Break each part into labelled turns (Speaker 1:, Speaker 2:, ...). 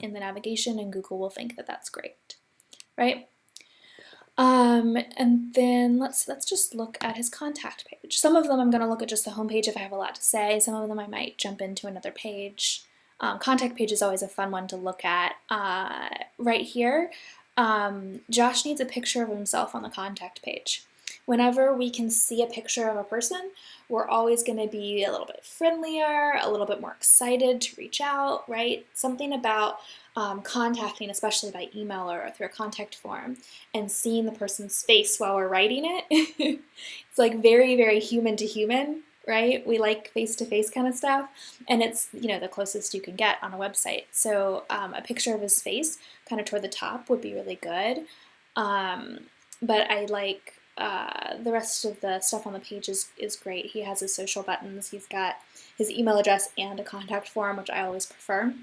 Speaker 1: in the navigation, and Google will think that that's great, right? And then let's just look at his contact page. Some of them I'm going to look at just the home page if I have a lot to say. Some of them I might jump into another page. Contact page is always a fun one to look at. Right here, Josh needs a picture of himself on the contact page. Whenever we can see a picture of a person, we're always going to be a little bit friendlier, a little bit more excited to reach out, right? Something about contacting, especially by email or through a contact form, and seeing the person's face while we're writing it. It's like very, very human to human, right? We like face-to-face kind of stuff, and it's, you know, the closest you can get on a website. So a picture of his face kind of toward the top would be really good. But I like the rest of the stuff on the page is great. He has his social buttons. He's got his email address and a contact form, which I always prefer.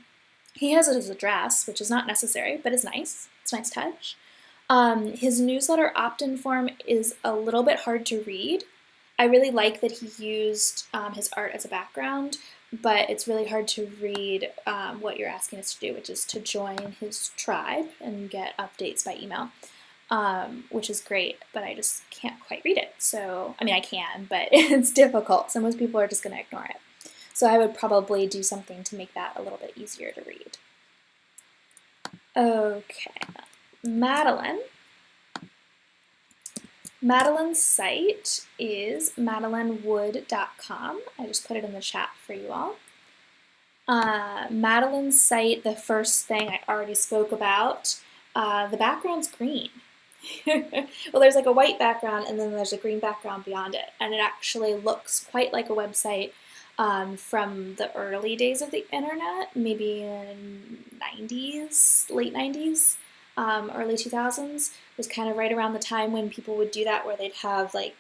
Speaker 1: He has his address, which is not necessary, but is nice. It's a nice touch. His newsletter opt-in form is a little bit hard to read. I really like that he used his art as a background, but it's really hard to read what you're asking us to do, which is to join his tribe and get updates by email. Which is great, but I just can't quite read it. So, I mean, I can, but it's difficult. So most people are just going to ignore it. So I would probably do something to make that a little bit easier to read. Okay, Madeline. Madeline's site is madeleinewood.com. I just put it in the chat for you all. Madeline's site, the first thing I already spoke about, the background's green. Well, there's like a white background and then there's a green background beyond it, and it actually looks quite like a website from the early days of the internet, maybe in 90s, late 90s, early 2000s. It was kind of right around the time when people would do that, where they'd have like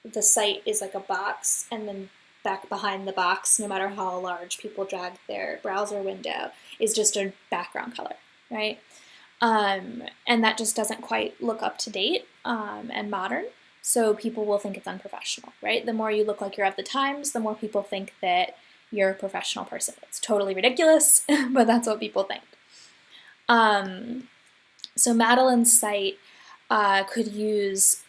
Speaker 1: the site is like a box, and then back behind the box, no matter how large people drag their browser window, is just a background color, right? And that just doesn't quite look up to date and modern, so people will think it's unprofessional, right? The more you look like you're of the times, the more people think that you're a professional person. It's totally ridiculous, but that's what people think. So Madeline's site could use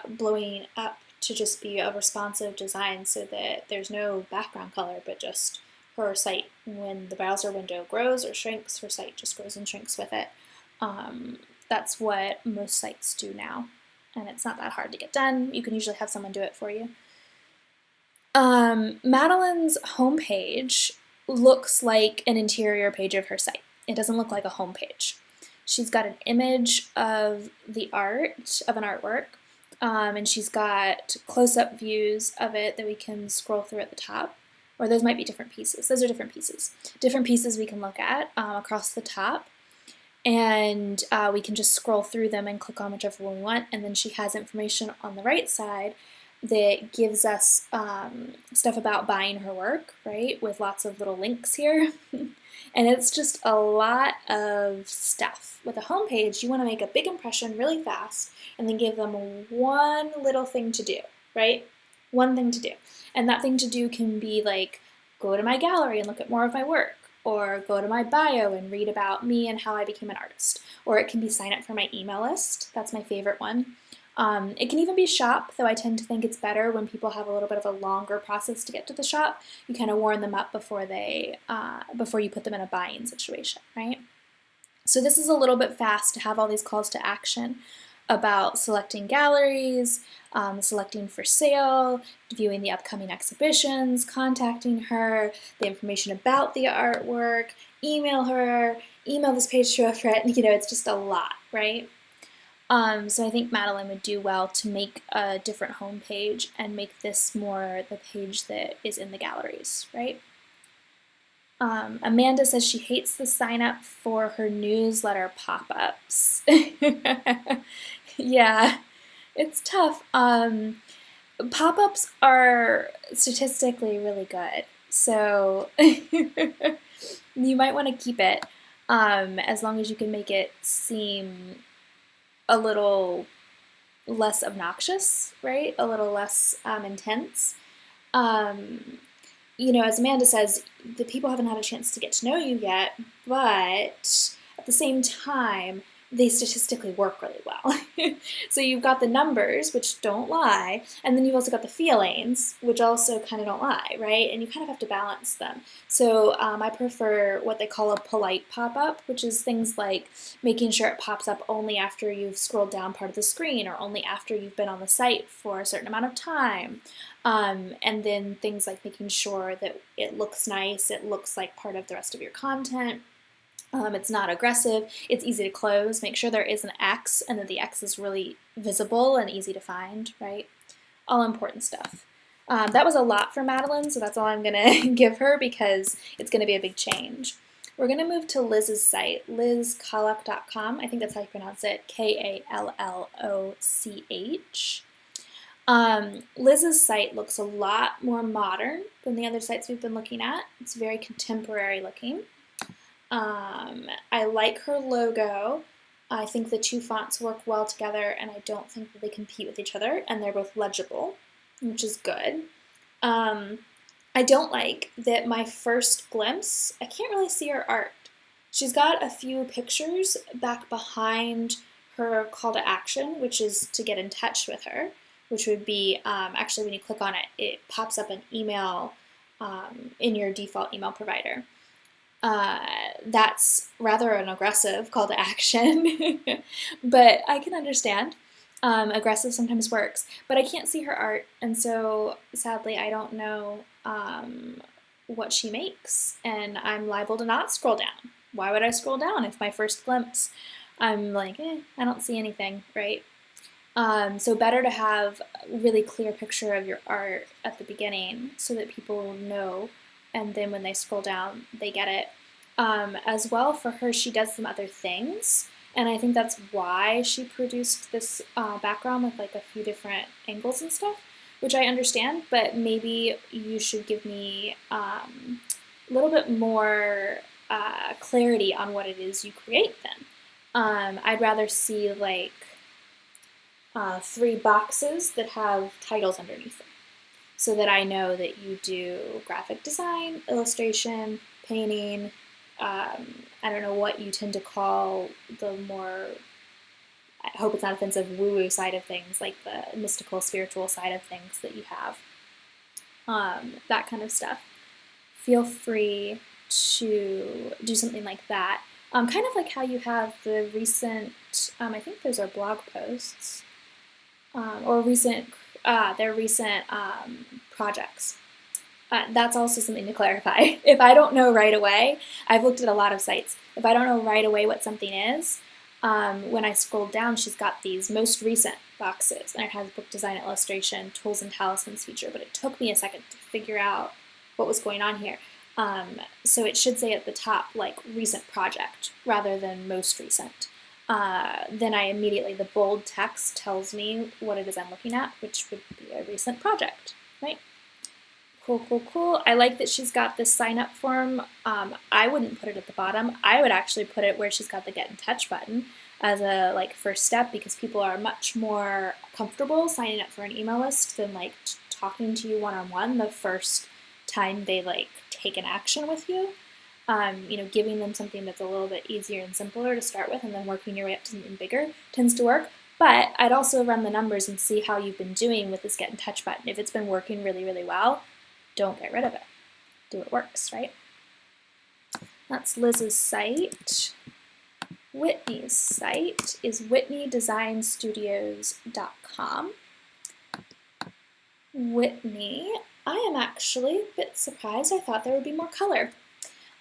Speaker 1: blowing up to just be a responsive design so that there's no background color, but just her site, when the browser window grows or shrinks, her site just grows and shrinks with it. That's what most sites do now, and it's not that hard to get done. You can usually have someone do it for you. Madeline's homepage looks like an interior page of her site. It doesn't look like a homepage. She's got an image of the art, of an artwork, and she's got close-up views of it that we can scroll through at the top, or those might be different pieces. Those are different pieces. Different pieces we can look at across the top. And we can just scroll through them and click on whichever one we want, and then she has information on the right side that gives us stuff about buying her work, right, with lots of little links here. And it's just a lot of stuff. With a homepage, you want to make a big impression really fast and then give them one little thing to do, right? One thing to do. And that thing to do can be like, go to my gallery and look at more of my work, or go to my bio and read about me and how I became an artist. Or it can be sign up for my email list. That's my favorite one. It can even be shop, though I tend to think it's better when people have a little bit of a longer process to get to the shop. You kind of warm them up before you put them in a buying situation, right? So this is a little bit fast to have all these calls to action about selecting galleries, selecting for sale, viewing the upcoming exhibitions, contacting her, the information about the artwork, email her, email this page to a friend. You know, it's just a lot, right? So I think Madeline would do well to make a different home page and make this more the page that is in the galleries, right? Amanda says she hates the sign up for her newsletter pop-ups. Yeah, it's tough. Pop-ups are statistically really good, so you might want to keep it as long as you can make it seem a little less obnoxious, right? A little less intense. as Amanda says, the people haven't had a chance to get to know you yet, but at the same time, they statistically work really well. So you've got the numbers, which don't lie, and then you've also got the feelings, which also kind of don't lie, right? And you kind of have to balance them. So I prefer what they call a polite pop-up, which is things like making sure it pops up only after you've scrolled down part of the screen or only after you've been on the site for a certain amount of time. And then things like making sure that it looks nice, it looks like part of the rest of your content. It's not aggressive, it's easy to close. Make sure there is an X and that the X is really visible and easy to find, right? All important stuff. That was a lot for Madeline, so that's all I'm going to give her because it's going to be a big change. We're going to move to Liz's site, lizkalloch.com. I think that's how you pronounce it, Kalloch. Liz's site looks a lot more modern than the other sites we've been looking at. It's very contemporary looking. I like her logo. I think the two fonts work well together, and I don't think that they compete with each other, and they're both legible, which is good. I don't like that my first glimpse, I can't really see her art. She's got a few pictures back behind her call to action, which is to get in touch with her, which would be, actually when you click on it, it pops up an email in your default email provider. That's rather an aggressive call to action, but I can understand. Aggressive sometimes works, but I can't see her art, and so sadly I don't know what she makes, and I'm liable to not scroll down. Why would I scroll down if my first glimpse I'm like, I don't see anything, right? So better to have a really clear picture of your art at the beginning so that people will know, and then when they scroll down, they get it. As well, for her, she does some other things, and I think that's why she produced this background with like a few different angles and stuff, which I understand, but maybe you should give me a little bit more clarity on what it is you create then. I'd rather see like 3 boxes that have titles underneath them, so that I know that you do graphic design, illustration, painting, I don't know what you tend to call the more, I hope it's not offensive, woo-woo side of things, like the mystical, spiritual side of things that you have. That kind of stuff. Feel free to do something like that. Kind of like how you have the recent, I think those are blog posts, or their recent projects. That's also something to clarify. If I don't know right away, I've looked at a lot of sites. If I don't know right away what something is, when I scroll down, she's got these most recent boxes, and it has book design, illustration, tools, and talismans feature, but it took me a second to figure out what was going on here. So it should say at the top, like, recent project, rather than most recent. Then I immediately, the bold text tells me what it is I'm looking at, which would be a recent project, right? Cool. I like that she's got this sign up form. I wouldn't put it at the bottom. I would actually put it where she's got the get in touch button as a first step, because people are much more comfortable signing up for an email list than talking to you one-on-one the first time they take an action with you. Giving them something that's a little bit easier and simpler to start with, and then working your way up to something bigger tends to work. But I'd also run the numbers and see how you've been doing with this get in touch button. If it's been working really, really well, don't get rid of it. Do what works, right? That's Liz's site. Whitney's site is whitneydesignstudios.com. Whitney, I am actually a bit surprised. I thought there would be more color.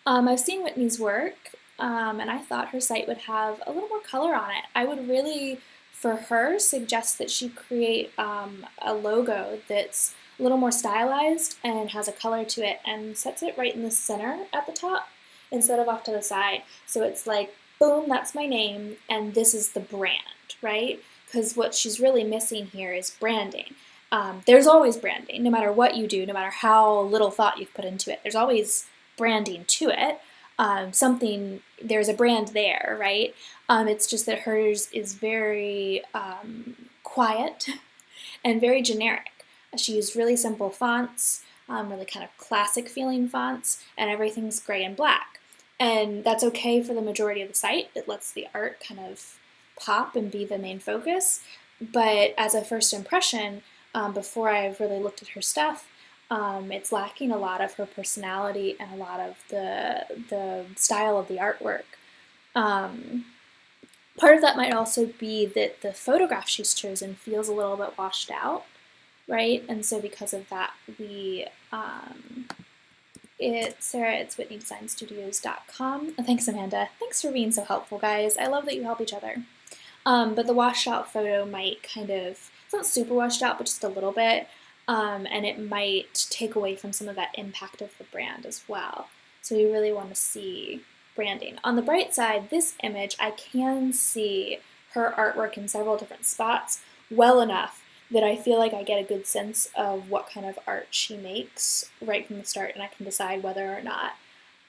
Speaker 1: I've seen Whitney's work, and I thought her site would have a little more color on it. I would really, for her, suggest that she create a logo that's a little more stylized and has a color to it, and sets it right in the center at the top instead of off to the side. So it's like, boom, that's my name, and this is the brand, right? Because what she's really missing here is branding. There's always branding, no matter what you do, no matter how little thought you've put into it. There's always branding to it. There's a brand there, right? It's just that hers is very quiet and very generic. She used really simple fonts. really kind of classic feeling fonts, and everything's gray and black. And that's okay for the majority of the site. It lets the art kind of pop and be the main focus. But as a first impression, before I've really looked at her stuff, it's lacking a lot of her personality and a lot of the style of the artwork. Part of that might also be that the photograph she's chosen feels a little bit washed out, right? And so because of that, Sarah, it's WhitneyDesignStudios.com. Thanks, Amanda. Thanks for being so helpful, guys. I love that you help each other. But the washed out photo might kind of, it's not super washed out, but just a little bit, and it might take away from some of that impact of the brand as well. So you really want to see branding. On the bright side, this image, I can see her artwork in several different spots well enough that I feel like I get a good sense of what kind of art she makes right from the start, and I can decide whether or not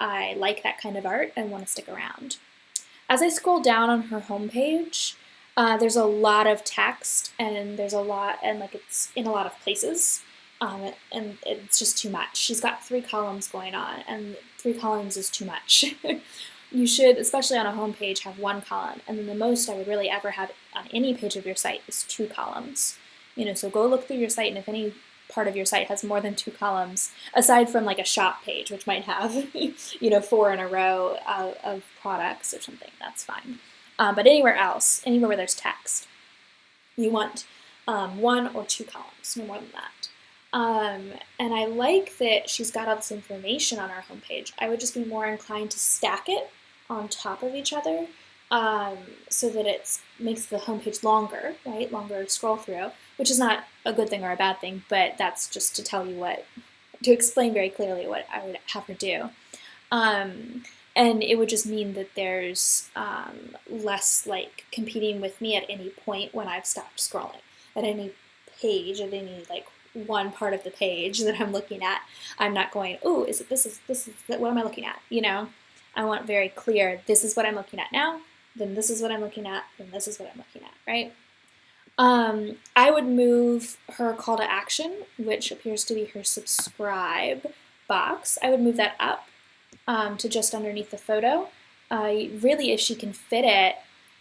Speaker 1: I like that kind of art and want to stick around. As I scroll down on her homepage, there's a lot of text, and there's a lot, and like it's in a lot of places, and it's just too much. She's got 3 columns going on, and 3 columns is too much. You should, especially on a homepage, have 1 column, and then the most I would really ever have on any page of your site is 2 columns. So go look through your site, and if any part of your site has more than 2 columns, aside from like a shop page, which might have 4 in a row of products or something, that's fine. But anywhere else, anywhere where there's text, you want 1 or 2 columns, no more than that. And I like that she's got all this information on our homepage. I would just be more inclined to stack it on top of each other, so that it makes the homepage longer, right? Longer scroll through, which is not a good thing or a bad thing, but that's just to tell you to explain very clearly what I would have her do. And it would just mean that there's less like competing with me at any point when I've stopped scrolling. At any page, at any like one part of the page that I'm looking at, I'm not going, oh, this is what am I looking at? I want very clear, this is what I'm looking at now, then this is what I'm looking at, then this is what I'm looking at, right? I would move her call to action, which appears to be her subscribe box. I would move that up to just underneath the photo. Really, if she can fit it,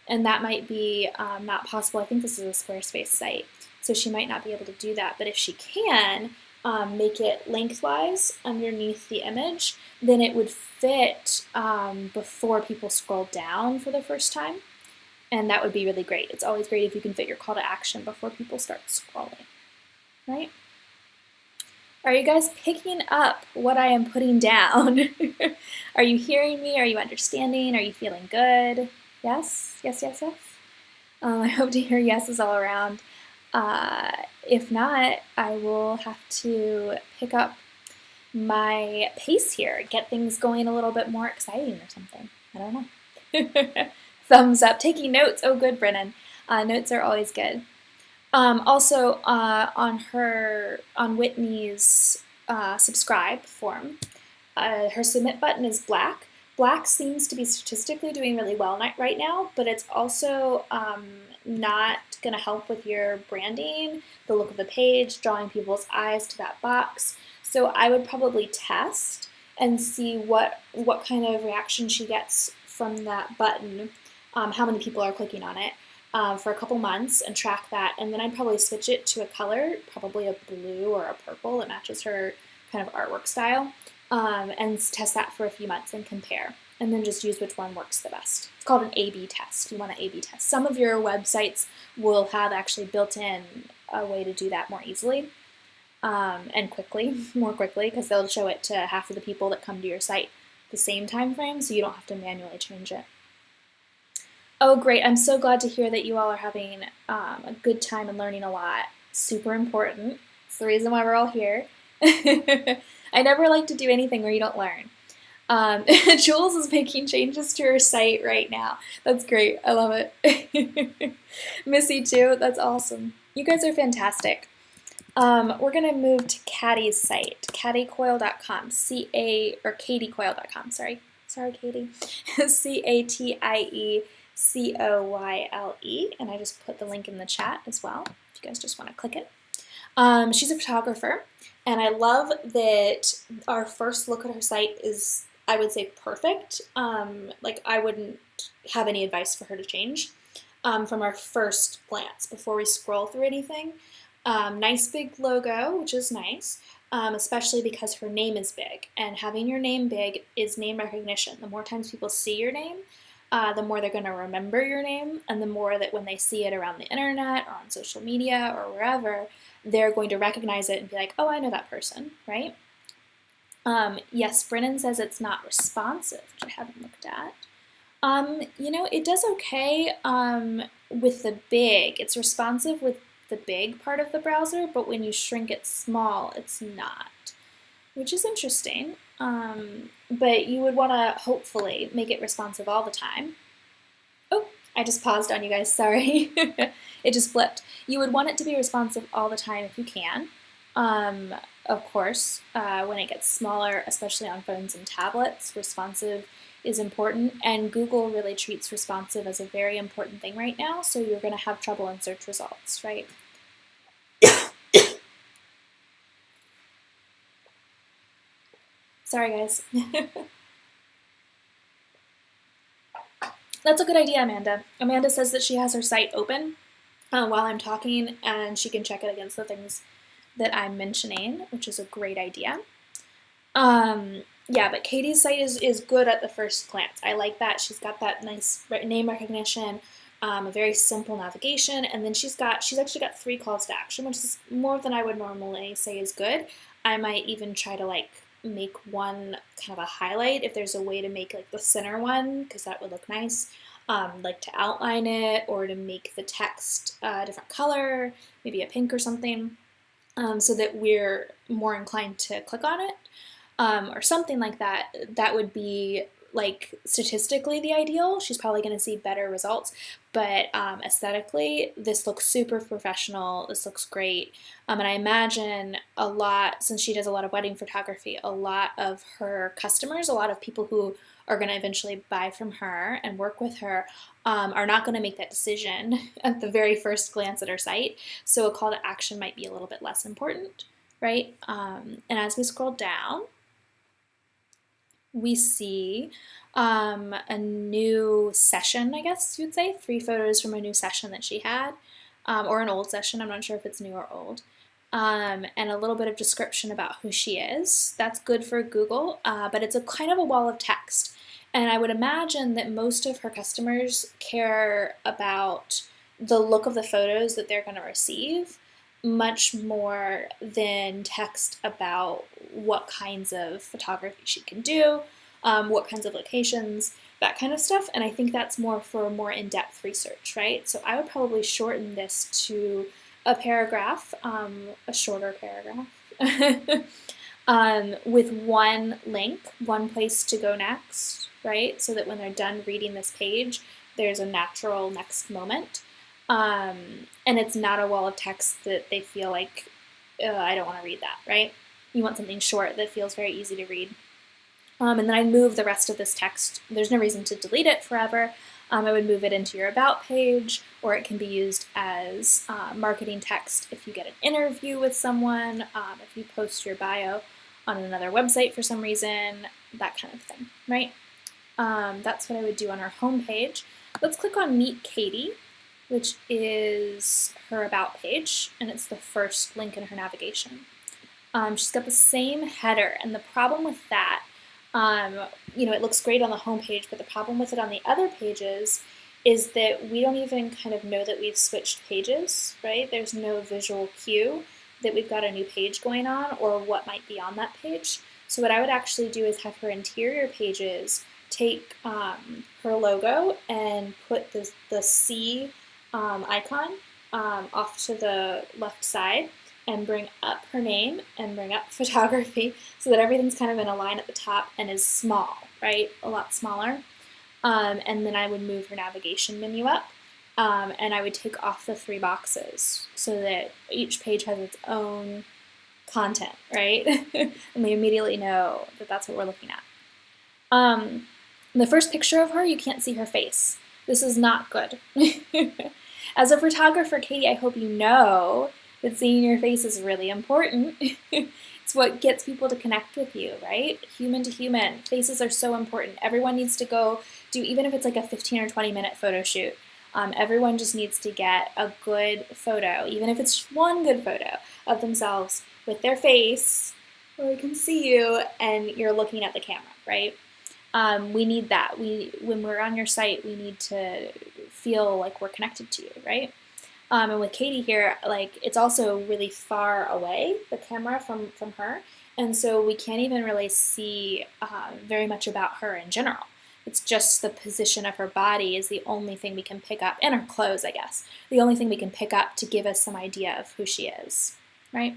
Speaker 1: and that might be not possible. I think this is a Squarespace site, so she might not be able to do that. But if she can make it lengthwise underneath the image, then it would fit before people scroll down for the first time. And that would be really great. It's always great if you can fit your call to action before people start scrolling, right? Are you guys picking up what I am putting down? Are you hearing me? Are you understanding? Are you feeling good? Yes? Yes, yes, yes? I hope to hear yeses all around. If not, I will have to pick up my pace here, get things going a little bit more exciting or something. I don't know. Thumbs up. Taking notes. Oh, good, Brennan. Notes are always good. Also, on Whitney's subscribe form, her submit button is black. Black seems to be statistically doing really well right now, but it's also not going to help with your branding, the look of the page, drawing people's eyes to that box. So I would probably test and see what kind of reaction she gets from that button, how many people are clicking on it, for a couple months and track that. And then I'd probably switch it to a color, probably a blue or a purple that matches her kind of artwork style, and test that for a few months and compare. And then just use which one works the best. It's called an A/B test. You want an A/B test. Some of your websites will have actually built in a way to do that more easily and more quickly, because they'll show it to half of the people that come to your site the same time frame, so you don't have to manually change it. Oh, great. I'm so glad to hear that you all are having a good time and learning a lot. Super important. It's the reason why we're all here. I never like to do anything where you don't learn. Jules is making changes to her site right now. That's great. I love it. Missy too. That's awesome. You guys are fantastic. We're going to move to Katie's site, katiecoyle.com, or katiecoyle.com, sorry, Katie, CATIECOYLE, and I just put the link in the chat as well, if you guys just want to click it. She's a photographer, and I love that our first look at her site is, I would say, perfect. Like, I wouldn't have any advice for her to change from our first glance before we scroll through anything. Nice big logo, which is nice, especially because her name is big. And having your name big is name recognition. The more times people see your name, the more they're going to remember your name, and the more that when they see it around the internet or on social media or wherever, they're going to recognize it and be like, oh, I know that person, right? Yes, Brennan says it's not responsive, which I haven't looked at. It does okay with the big. It's responsive with the big part of the browser, but when you shrink it small, it's not, which is interesting. But you would want to hopefully make it responsive all the time. Oh, I just paused on you guys, sorry. It just flipped. You would want it to be responsive all the time if you can. Of course, when it gets smaller, especially on phones and tablets, responsive is important, and Google really treats responsive as a very important thing right now, so you're going to have trouble in search results, right? Sorry, guys. That's a good idea, Amanda. Amanda says that she has her site open while I'm talking, and she can check it against the things that I'm mentioning, which is a great idea. Yeah, but Katie's site is good at the first glance. I like that. She's got that nice name recognition, a very simple navigation, and then she's actually got 3 calls to action, which is more than I would normally say is good. I might even try to like make one kind of a highlight if there's a way to make like the center one, because that would look nice. Like to outline it or to make the text a different color, maybe a pink or something, so that we're more inclined to click on it. Or something like that. That would be like statistically the ideal. She's probably going to see better results, but aesthetically, this looks super professional. This looks great, and I imagine a lot, since she does a lot of wedding photography, a lot of her customers, a lot of people who are going to eventually buy from her and work with her, are not going to make that decision at the very first glance at her site. So a call to action might be a little bit less important, right? And as we scroll down, we see a new session, I guess you'd say, 3 photos from a new session that she had, or an old session, I'm not sure if it's new or old, and a little bit of description about who she is. That's good for Google, but it's a kind of a wall of text. And I would imagine that most of her customers care about the look of the photos that they're going to receive much more than text about what kinds of photography she can do, what kinds of locations, that kind of stuff. And I think that's more for more in-depth research, right? So I would probably shorten this to a paragraph, a shorter paragraph, with one link, one place to go next, right? So that when they're done reading this page, there's a natural next moment. And it's not a wall of text that they feel like, I don't want to read that, right? You want something short that feels very easy to read. And then I move the rest of this text. There's no reason to delete it forever. I would move it into your About page, or it can be used as marketing text if you get an interview with someone, if you post your bio on another website for some reason, that kind of thing, right? That's what I would do on our home page. Let's click on Meet Katie, which is her About page, and it's the first link in her navigation. She's got the same header, and the problem with that, it looks great on the home page, but the problem with it on the other pages is that we don't even kind of know that we've switched pages, right? There's no visual cue that we've got a new page going on or what might be on that page. So what I would actually do is have her interior pages take her logo and put the C icon off to the left side and bring up her name and bring up photography so that everything's kind of in a line at the top and is small, right? A lot smaller. And then I would move her navigation menu up, and I would take off the 3 boxes so that each page has its own content, right? And we immediately know that that's what we're looking at. The first picture of her, you can't see her face. This is not good. As a photographer, Katie, I hope you know but seeing your face is really important. It's what gets people to connect with you, right? Human to human. Faces are so important. Everyone needs to go do, even if it's like a 15 or 20-minute photo shoot, everyone just needs to get a good photo, even if it's one good photo of themselves with their face where I can see you and you're looking at the camera, right? We need that. When we're on your site, we need to feel like we're connected to you, right? And with Katie here, like, it's also really far away, the camera from her, and so we can't even really see very much about her in general. It's just the position of her body is the only thing we can pick up, and her clothes, I guess, the only thing we can pick up to give us some idea of who she is, right?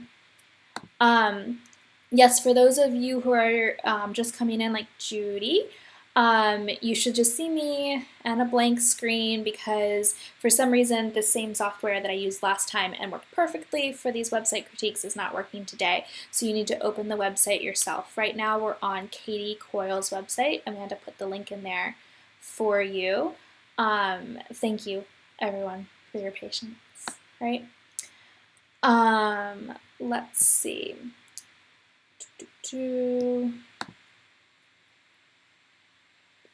Speaker 1: Yes, for those of you who are just coming in like Judy, you should just see me and a blank screen because for some reason the same software that I used last time and worked perfectly for these website critiques is not working today. So you need to open the website yourself. Right now we're on Katie Coyle's website. I'm going to put the link in there for you. Thank you everyone for your patience, right? Let's see.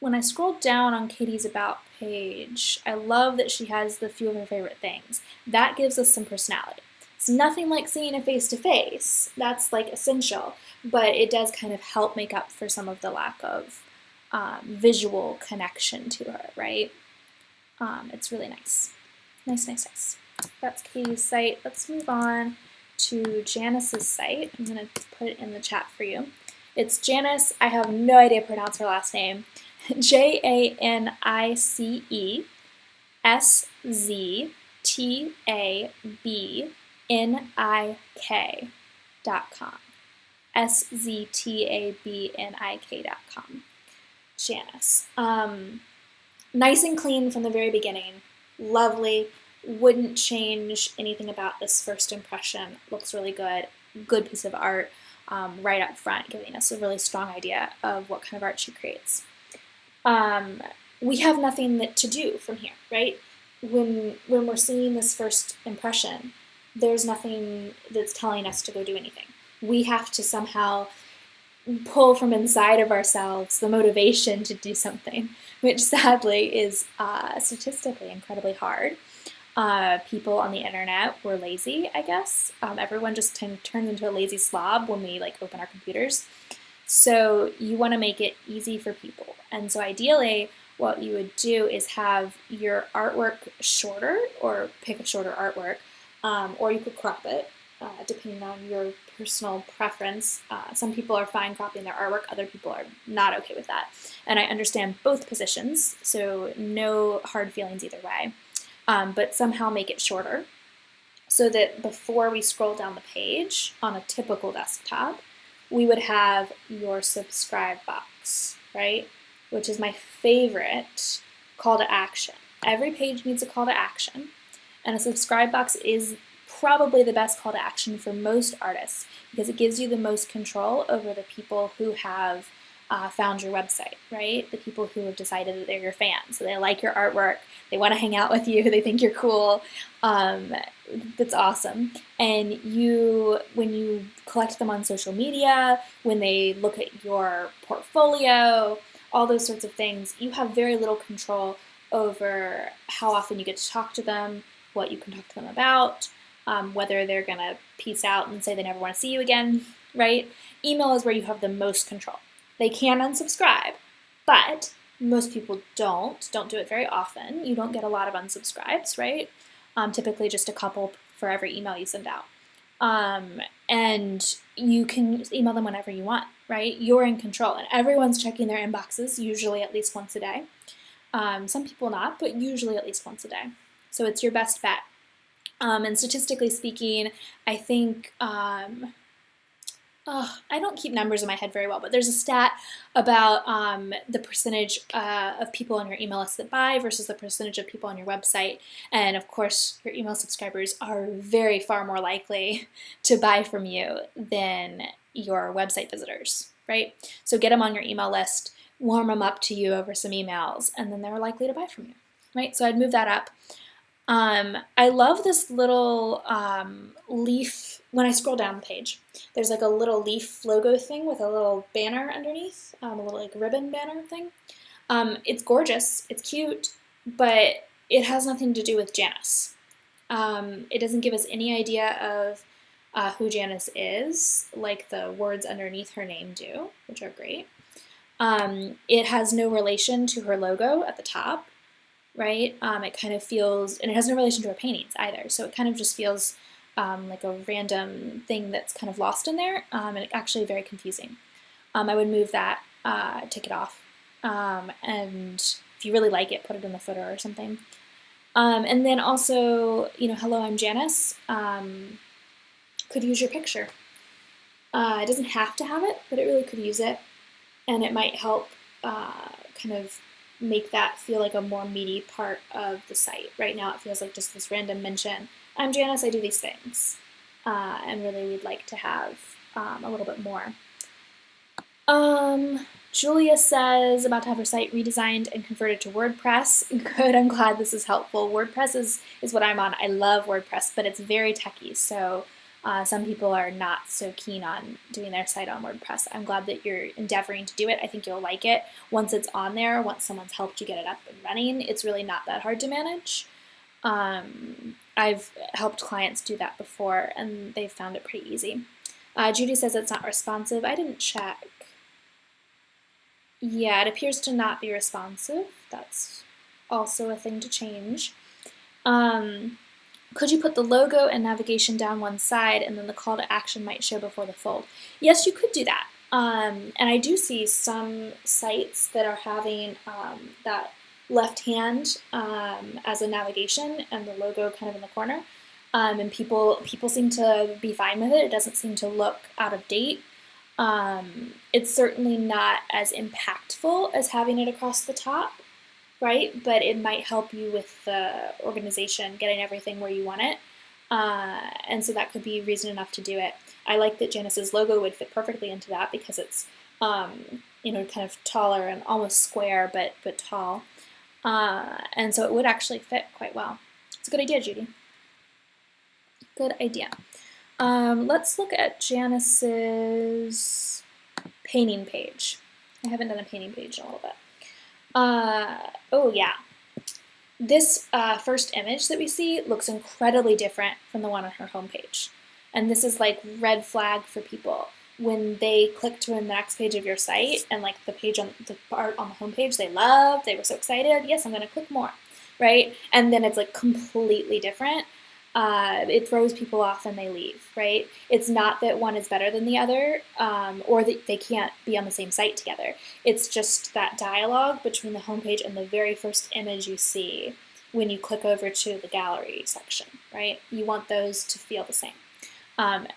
Speaker 1: When I scroll down on Katie's About page, I love that she has the few of her favorite things. That gives us some personality. It's nothing like seeing a face-to-face. That's like essential, but it does kind of help make up for some of the lack of visual connection to her, right? It's really nice. Nice. That's Katie's site. Let's move on to Janice's site. I'm going to put it in the chat for you. It's Janice, I have no idea to pronounce her last name, JANICESZTABNIK.com. SZTABNIK.com. Janice. Nice and clean from the very beginning. Lovely. Wouldn't change anything about this first impression. Looks really good. Good piece of art right up front, giving us a really strong idea of what kind of art she creates. We have nothing to do from here, right? When we're seeing this first impression, there's nothing that's telling us to go do anything. We have to somehow pull from inside of ourselves the motivation to do something, which sadly is statistically incredibly hard. People on the internet were lazy, I guess. Everyone just turns into a lazy slob when we open our computers. So you want to make it easy for people. And so ideally, what you would do is have your artwork shorter, or pick a shorter artwork, or you could crop it, depending on your personal preference. Some people are fine cropping their artwork, other people are not okay with that. And I understand both positions, so no hard feelings either way. But somehow make it shorter so that before we scroll down the page on a typical desktop, we would have your subscribe box, right? Which is my favorite call to action. Every page needs a call to action, and a subscribe box is probably the best call to action for most artists because it gives you the most control over the people who have found your website, right? The people who have decided that they're your fans. So they like your artwork, they want to hang out with you, they think you're cool. That's awesome. And when you collect them on social media, when they look at your portfolio, all those sorts of things, you have very little control over how often you get to talk to them, what you can talk to them about, whether they're going to peace out and say they never want to see you again, right? Email is where you have the most control. They can unsubscribe, but most people don't do it very often. You don't get a lot of unsubscribes, right? Typically just a couple for every email you send out. And you can email them whenever you want, right? You're in control, and everyone's checking their inboxes, usually at least once a day. Some people not, but usually at least once a day. So it's your best bet. And statistically speaking, I think, I don't keep numbers in my head very well, but there's a stat about the percentage of people on your email list that buy versus the percentage of people on your website. And of course, your email subscribers are far more likely to buy from you than your website visitors, right? So get them on your email list, warm them up to you over some emails, and then they're likely to buy from you, right? So I'd move that up. I love this little leaf. When I scroll down the page, there's like a little leaf logo thing with a little banner underneath, a little like ribbon banner thing. It's gorgeous, it's cute, but it has nothing to do with Janice. It doesn't give us any idea of who Janice is, like the words underneath her name do, which are great. It has no relation to her logo at the top, right? It kind of feels, and it has no relation to her paintings either, so it kind of just feels like a random thing that's kind of lost in there, and actually very confusing. I would move that, take it off, and if you really like it, put it in the footer or something. And then also, hello, I'm Janice. Could use your picture. It doesn't have to have it, but it really could use it, and it might help kind of make that feel like a more meaty part of the site. Right now it feels like just this random mention. I'm Janice, I do these things. And really we'd like to have a little bit more. Julia says about to have her site redesigned and converted to WordPress. Good, I'm glad this is helpful. WordPress is what I'm on. I love WordPress, but it's very techy, so some people are not so keen on doing their site on WordPress. I'm glad that you're endeavoring to do it. I think you'll like it. Once it's on there, once someone's helped you get it up and running, it's really not that hard to manage. I've helped clients do that before, and they've found it pretty easy. Judy says it's not responsive. I didn't check. Yeah, it appears to not be responsive. That's also a thing to change. Could you put the logo and navigation down one side and then the call to action might show before the fold? Yes, you could do that. And I do see some sites that are having that left hand as a navigation and the logo kind of in the corner. And people seem to be fine with it. It doesn't seem to look out of date. It's certainly not as impactful as having it across the top, right? But it might help you with the organization, getting everything where you want it. And so that could be reason enough to do it. I like that Janice's logo would fit perfectly into that because it's, kind of taller and almost square, but tall. And so it would actually fit quite well. It's a good idea, Judy. Good idea. Let's look at Janice's painting page. I haven't done a painting page in a little bit. Oh yeah. This first image that we see looks incredibly different from the one on her homepage. And this is like red flag for people. When they click to the next page of your site and like the page on the part on the homepage they loved, they were so excited, yes, I'm gonna click more, right? And then it's like completely different. It throws people off and they leave, right? It's not that one is better than the other or that they can't be on the same site together. It's just that dialogue between the homepage and the very first image you see when you click over to the gallery section, right? You want those to feel the same.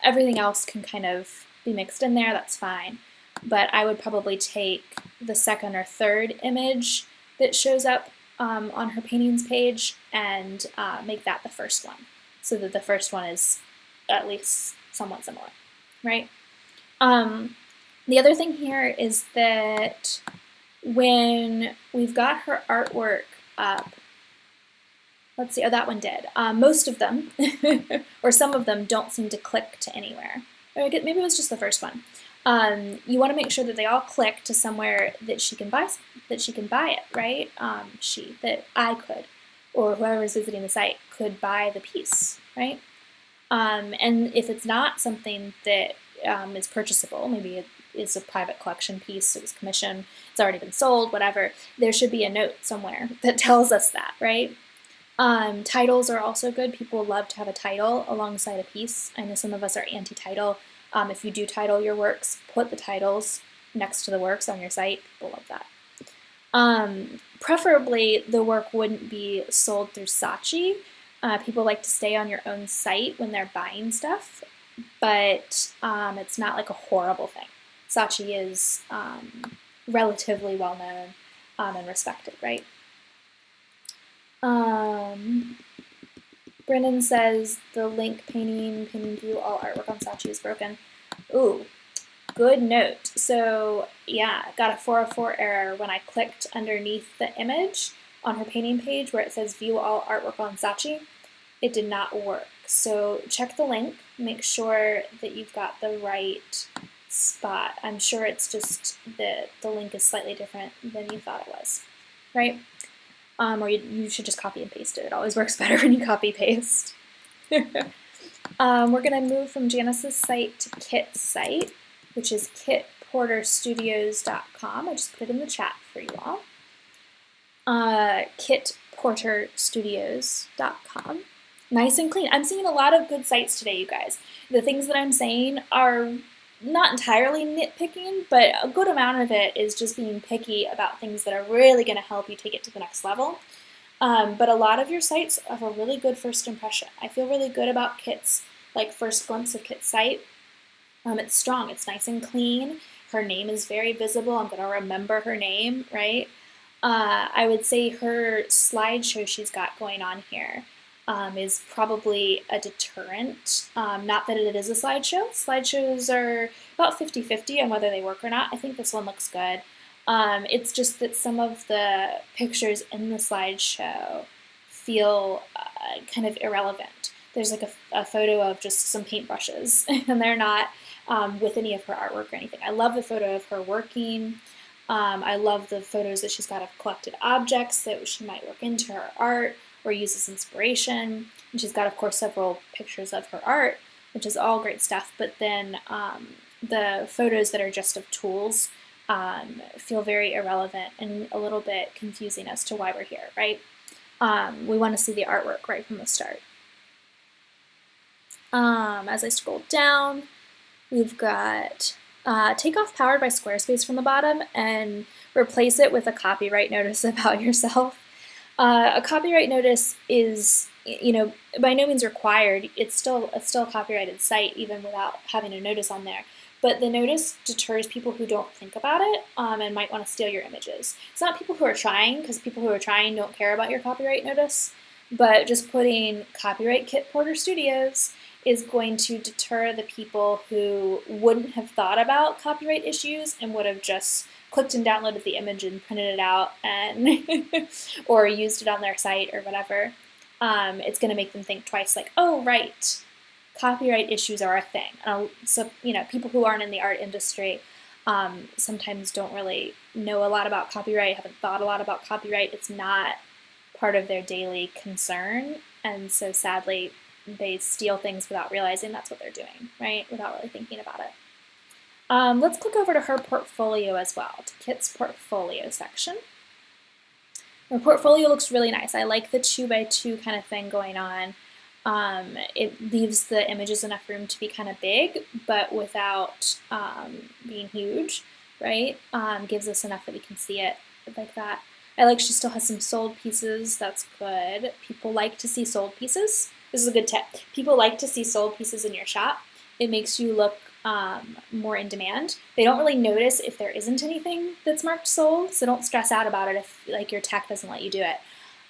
Speaker 1: Everything else can kind of be mixed in there, that's fine. But I would probably take the second or third image that shows up on her paintings page and make that the first one, so that the first one is at least somewhat similar, right? The other thing here is that when we've got her artwork up, let's see, oh, that one did. Most of them, or some of them, don't seem to click to anywhere. Or maybe it was just the first one. You want to make sure that they all click to somewhere that she can buy it, right? That I could, or whoever is visiting the site could buy the piece, right? And if it's not something that is purchasable, maybe it is a private collection piece, it was commissioned, it's already been sold, whatever, there should be a note somewhere that tells us that, right? Titles are also good. People love to have a title alongside a piece. I know some of us are anti-title. If you do title your works, put the titles next to the works on your site. People love that. Preferably, the work wouldn't be sold through Saatchi. People like to stay on your own site when they're buying stuff, but it's not like a horrible thing. Saatchi is relatively well known and respected, right? Brennan says the link painting view, all artwork on Saatchi is broken. Ooh, good note. So yeah, got a 404 error when I clicked underneath the image. on her painting page where it says view all artwork on Saatchi, it did not work. So check the link, make sure that you've got the right spot. I'm sure it's just that the link is slightly different than you thought it was, right? Or you should just copy and paste it. It always works better when you copy paste. We're going to move from Janice's site to Kit's site, which is kitporterstudios.com. I just put it in the chat for you all. kitporterstudios.com. Nice and clean. I'm seeing a lot of good sites today, you guys. The things that I'm saying are not entirely nitpicking, but a good amount of it is just being picky about things that are really going to help you take it to the next level. But a lot of your sites have a really good first impression. I feel really good about Kit's, first glimpse of Kit's site. It's strong, it's nice and clean. Her name is very visible. I'm gonna remember her name, right? I would say her slideshow she's got going on here is probably a deterrent. Not that it is a slideshow. Slideshows are about 50-50 on whether they work or not. I think this one looks good. It's just that some of the pictures in the slideshow feel kind of irrelevant. There's a photo of just some paintbrushes, and they're not with any of her artwork or anything. I love the photo of her working. I love the photos that she's got of collected objects that she might work into her art or use as inspiration. And she's got, of course, several pictures of her art, which is all great stuff. But then the photos that are just of tools feel very irrelevant and a little bit confusing as to why we're here, right? We want to see the artwork right from the start. As I scroll down, we've got take off Powered by Squarespace from the bottom and replace it with a copyright notice about yourself. A copyright notice is, by no means required. It's still a copyrighted site even without having a notice on there. But the notice deters people who don't think about it and might want to steal your images. It's not people who are trying, because people who are trying don't care about your copyright notice, but just putting copyright Kit Porter Studios is going to deter the people who wouldn't have thought about copyright issues and would have just clicked and downloaded the image and printed it out and or used it on their site or whatever. It's going to make them think twice, like, oh, right, copyright issues are a thing. So, people who aren't in the art industry sometimes don't really know a lot about copyright, haven't thought a lot about copyright. It's not part of their daily concern, and so sadly, they steal things without realizing that's what they're doing, right? Without really thinking about it. Let's click over to her portfolio as well, to Kit's portfolio section. Her portfolio looks really nice. I like the 2x2 kind of thing going on. It leaves the images enough room to be kind of big, but without being huge, right? Gives us enough that we can see it like that. I like she still has some sold pieces. That's good. People like to see sold pieces. This is a good tip. People like to see sold pieces in your shop. It makes you look more in demand. They don't really notice if there isn't anything that's marked sold, so don't stress out about it if your tech doesn't let you do it.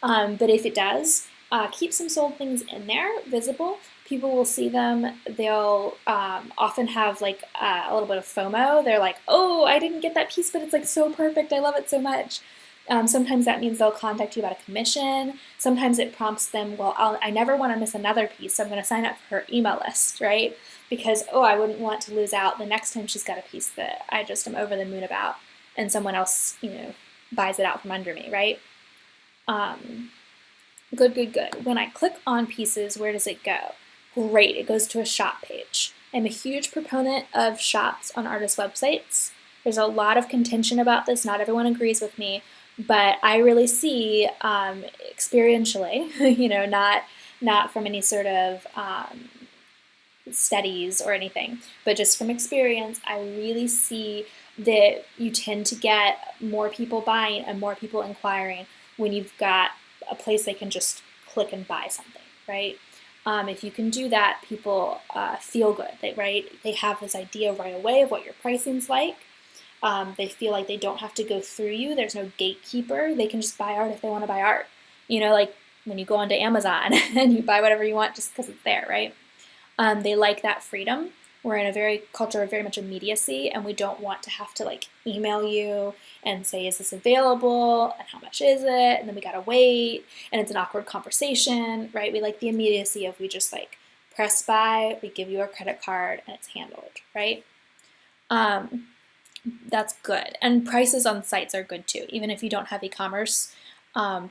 Speaker 1: But if it does, keep some sold things in there, visible. People will see them. They'll often have a little bit of FOMO. They're like, oh, I didn't get that piece, but it's so perfect. I love it so much. Sometimes that means they'll contact you about a commission. Sometimes it prompts them, well, I never want to miss another piece, so I'm going to sign up for her email list, right? Because, I wouldn't want to lose out the next time she's got a piece that I just am over the moon about and someone else, buys it out from under me, right? Good. When I click on pieces, where does it go? Great, it goes to a shop page. I'm a huge proponent of shops on artist websites. There's a lot of contention about this. Not everyone agrees with me, but I really see experientially, not from any sort of studies or anything, but just from experience, I really see that you tend to get more people buying and more people inquiring when you've got a place they can just click and buy something, right? If you can do that, people feel good, right? They have this idea right away of what your pricing's like. They feel like they don't have to go through you. There's no gatekeeper. They can just buy art if they want to buy art. Like when you go onto Amazon and you buy whatever you want just because it's there, right? They like that freedom. We're in a very culture of very much immediacy, and we don't want to have to like email you and say, is this available and how much is it? And then we gotta wait, and it's an awkward conversation, right? We like the immediacy of we just like press buy, we give you a credit card, and it's handled, right? That's good. And prices on sites are good too. Even if you don't have e-commerce,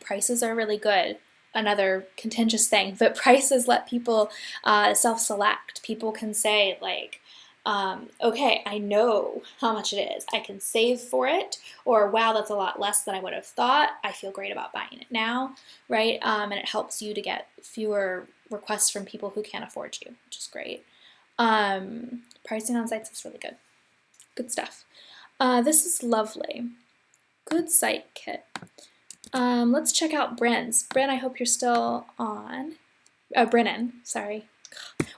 Speaker 1: prices are really good. Another contentious thing, but prices let people self-select. People can say like, okay, I know how much it is. I can save for it, or wow, that's a lot less than I would have thought. I feel great about buying it now, right? And it helps you to get fewer requests from people who can't afford you, which is great. Pricing on sites is really good. Good stuff. This is lovely. Good site kit. Let's check out Bryn's. Bryn, I hope you're still on. Brennan, sorry.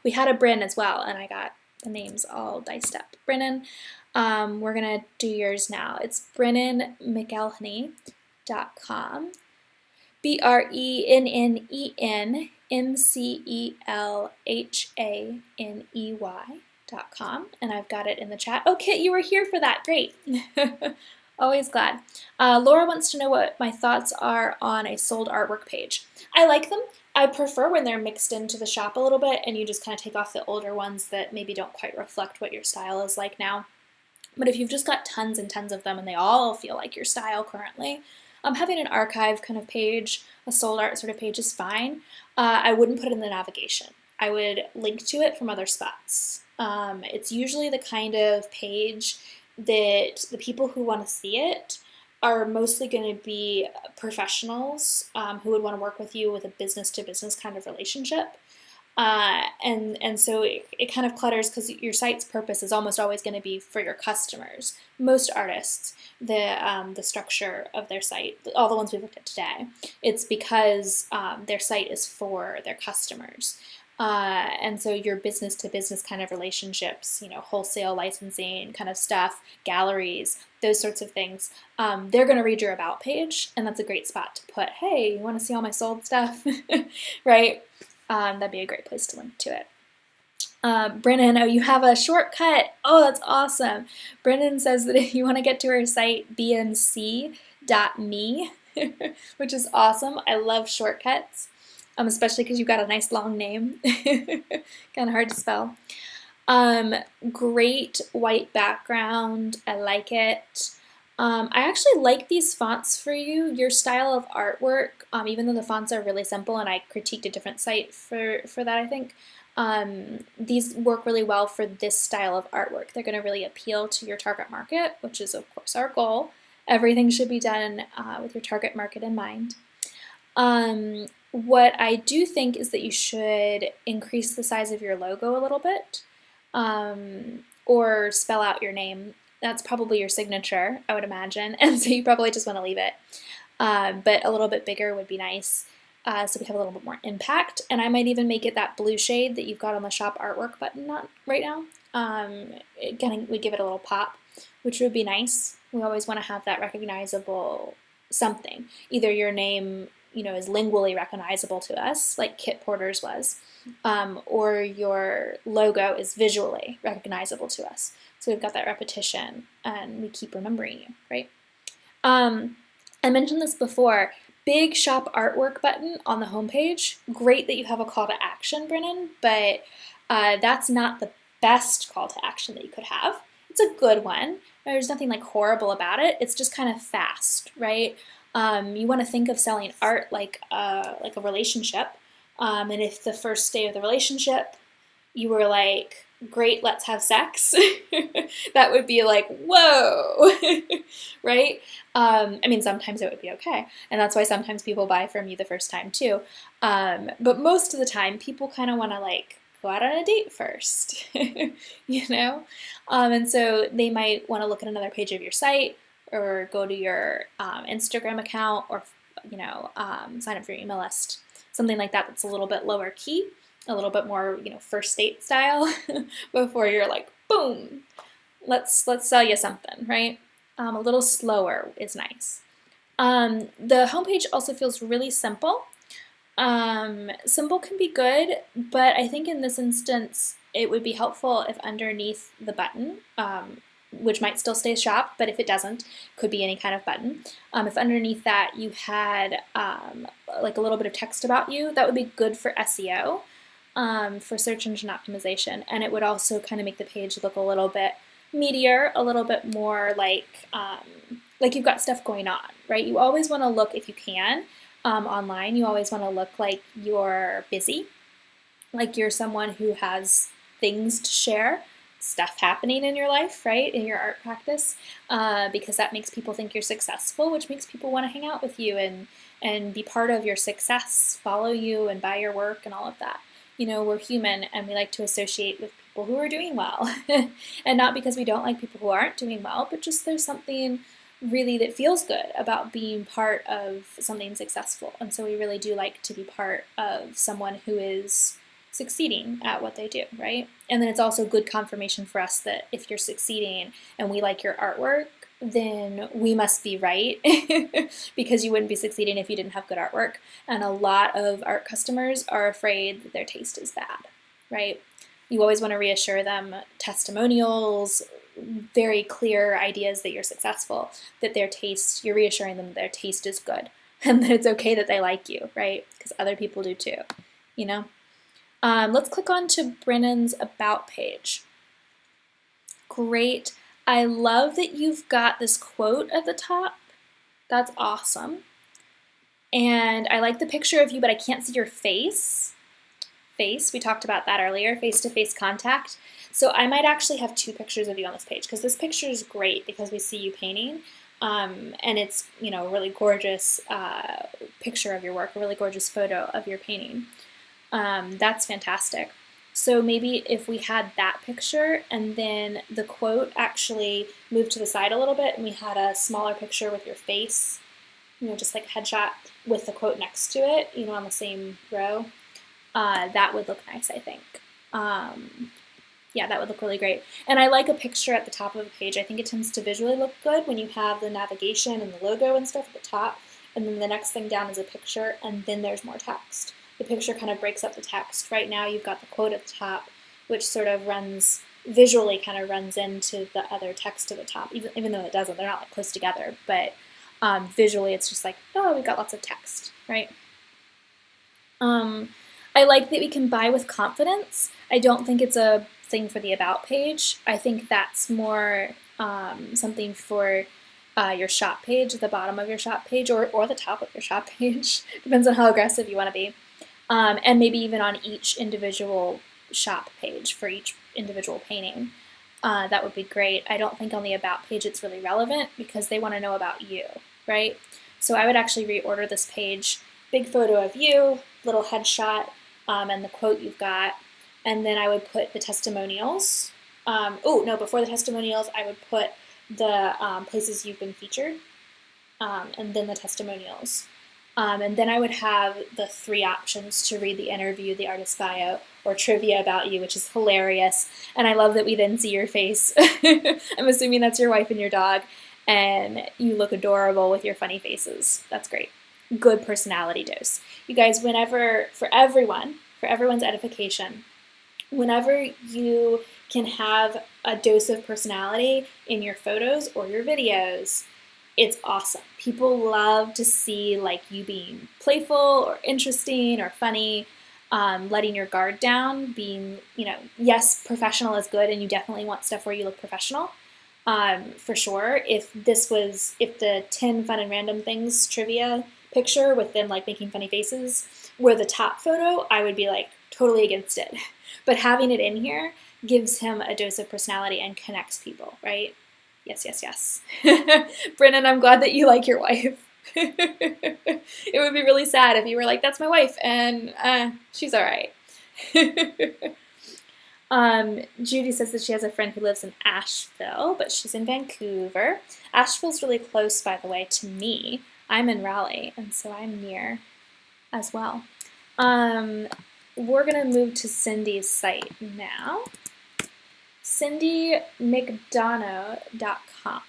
Speaker 1: We had a Bryn as well, and I got the names all diced up. Brennan, we're going to do yours now. It's BrennanMcElhenney.com. BrennanMcElhanney.com, and I've got it in the chat. Oh, Kit, you were here for that. Great. Always glad. Laura wants to know what my thoughts are on a sold artwork page. I like them. I prefer when they're mixed into the shop a little bit and you just kind of take off the older ones that maybe don't quite reflect what your style is like now. But if you've just got tons and tons of them and they all feel like your style currently, having an archive kind of page, a sold art sort of page is fine. I wouldn't put it in the navigation. I would link to it from other spots. It's usually the kind of page that the people who want to see it are mostly going to be professionals who would want to work with you with a business-to-business kind of relationship. And so it kind of clutters because your site's purpose is almost always going to be for your customers. Most artists, the structure of their site, all the ones we've looked at today, it's because their site is for their customers. And so your business-to-business kind of relationships, wholesale licensing kind of stuff, galleries, those sorts of things, they're going to read your About page, and that's a great spot to put, hey, you want to see all my sold stuff, right? That'd be a great place to link to it. Brennan, oh, you have a shortcut. Oh, that's awesome. Brennan says that if you want to get to her site, bmc.me, which is awesome. I love shortcuts. Especially because you've got a nice long name. Kind of hard to spell. Great white background. I like it. I actually like these fonts for you. Your style of artwork, even though the fonts are really simple, and I critiqued a different site for that, I think, these work really well for this style of artwork. They're going to really appeal to your target market, which is, of course, our goal. Everything should be done with your target market in mind. What I do think is that you should increase the size of your logo a little bit, or spell out your name. That's probably your signature, I would imagine, and so you probably just want to leave it. But a little bit bigger would be nice, so we have a little bit more impact. And I might even make it that blue shade that you've got on the shop artwork button right now. Again, we give it a little pop, which would be nice. We always want to have that recognizable something. Either your name is lingually recognizable to us, like Kit Porter's was, or your logo is visually recognizable to us. So we've got that repetition, and we keep remembering you, right? I mentioned this before, big shop artwork button on the homepage. Great that you have a call to action, Brennan, but that's not the best call to action that you could have. It's a good one. There's nothing like horrible about it. It's just kind of fast, right? You want to think of selling art like a relationship, and if the first day of the relationship you were like, great, let's have sex, that would be like, whoa, right? I mean, sometimes it would be okay, and that's why sometimes people buy from you the first time too, but most of the time people kind of want to like go out on a date first, and so they might want to look at another page of your site, or go to your Instagram account, or sign up for your email list, something like that that's a little bit lower key, a little bit more first date style, before you're like, boom, let's sell you something, right? A little slower is nice. The homepage also feels really simple. Simple can be good, but I think in this instance, it would be helpful if underneath the button, which might still stay shop, but if it doesn't, could be any kind of button. If underneath that you had like a little bit of text about you, that would be good for SEO, for search engine optimization, and it would also kind of make the page look a little bit meatier, a little bit more like you've got stuff going on, right? You always want to look, if you can, online, you always want to look like you're busy, like you're someone who has things to share, stuff happening in your life, right, in your art practice, because that makes people think you're successful, which makes people want to hang out with you and be part of your success, follow you and buy your work and all of that. You know, we're human and we like to associate with people who are doing well. And not because we don't like people who aren't doing well, but just there's something really that feels good about being part of something successful. And so we really do like to be part of someone who is succeeding at what they do, right? And then it's also good confirmation for us that if you're succeeding and we like your artwork, then we must be right because you wouldn't be succeeding if you didn't have good artwork. And a lot of art customers are afraid that their taste is bad, right? You always want to reassure them, testimonials, very clear ideas that you're successful, that their taste, you're reassuring them their taste is good and that it's okay that they like you, right? Because other people do too, you know? Let's click on to Brennan's About page. Great. I love that you've got this quote at the top. That's awesome. And I like the picture of you, but I can't see your face. We talked about that earlier, face-to-face contact. So I might actually have two pictures of you on this page, because this picture is great because we see you painting. And it's, you know, a really gorgeous picture of your work, a really gorgeous photo of your painting. That's fantastic. So maybe if we had that picture and then the quote actually moved to the side a little bit and we had a smaller picture with your face, you know, just like a headshot with the quote next to it, you know, on the same row, that would look nice, I think. Yeah, that would look really great. And I like a picture at the top of a page. I think it tends to visually look good when you have the navigation and the logo and stuff at the top, and then the next thing down is a picture, and then there's more text. The picture kind of breaks up the text. Right now you've got the quote at the top, which sort of visually kind of runs into the other text at the top, even though it doesn't. They're not like close together, but visually it's just like, oh, we've got lots of text, right? I like that we can buy with confidence. I don't think it's a thing for the About page. I think that's more something for your shop page, at the bottom of your shop page, or the top of your shop page. Depends on how aggressive you want to be. And maybe even on each individual shop page for each individual painting. That would be great. I don't think on the About page it's really relevant because they want to know about you, right? So I would actually reorder this page. Big photo of you, little headshot, and the quote you've got. And then I would put the testimonials. Before the testimonials, I would put the places you've been featured, and then the testimonials. And then I would have the three options to read the interview, the artist bio, or trivia about you, which is hilarious. And I love that we then see your face. I'm assuming that's your wife and your dog, and you look adorable with your funny faces. That's great. Good personality dose. You guys, for everyone's edification, whenever you can have a dose of personality in your photos or your videos, it's awesome. People love to see like you being playful or interesting or funny, letting your guard down, being, yes, professional is good, and you definitely want stuff where you look professional, for sure. If the 10 fun and random things trivia picture with them like making funny faces were the top photo, I would be like totally against it. But having it in here gives him a dose of personality and connects people, right? Yes. Brennan, I'm glad that you like your wife. It would be really sad if you were like, that's my wife, and she's all right. Judy says that she has a friend who lives in Asheville, but she's in Vancouver. Asheville's really close, by the way, to me. I'm in Raleigh, and so I'm near as well. We're going to move to Cindy's site now. CindyMcDonoughArt.com.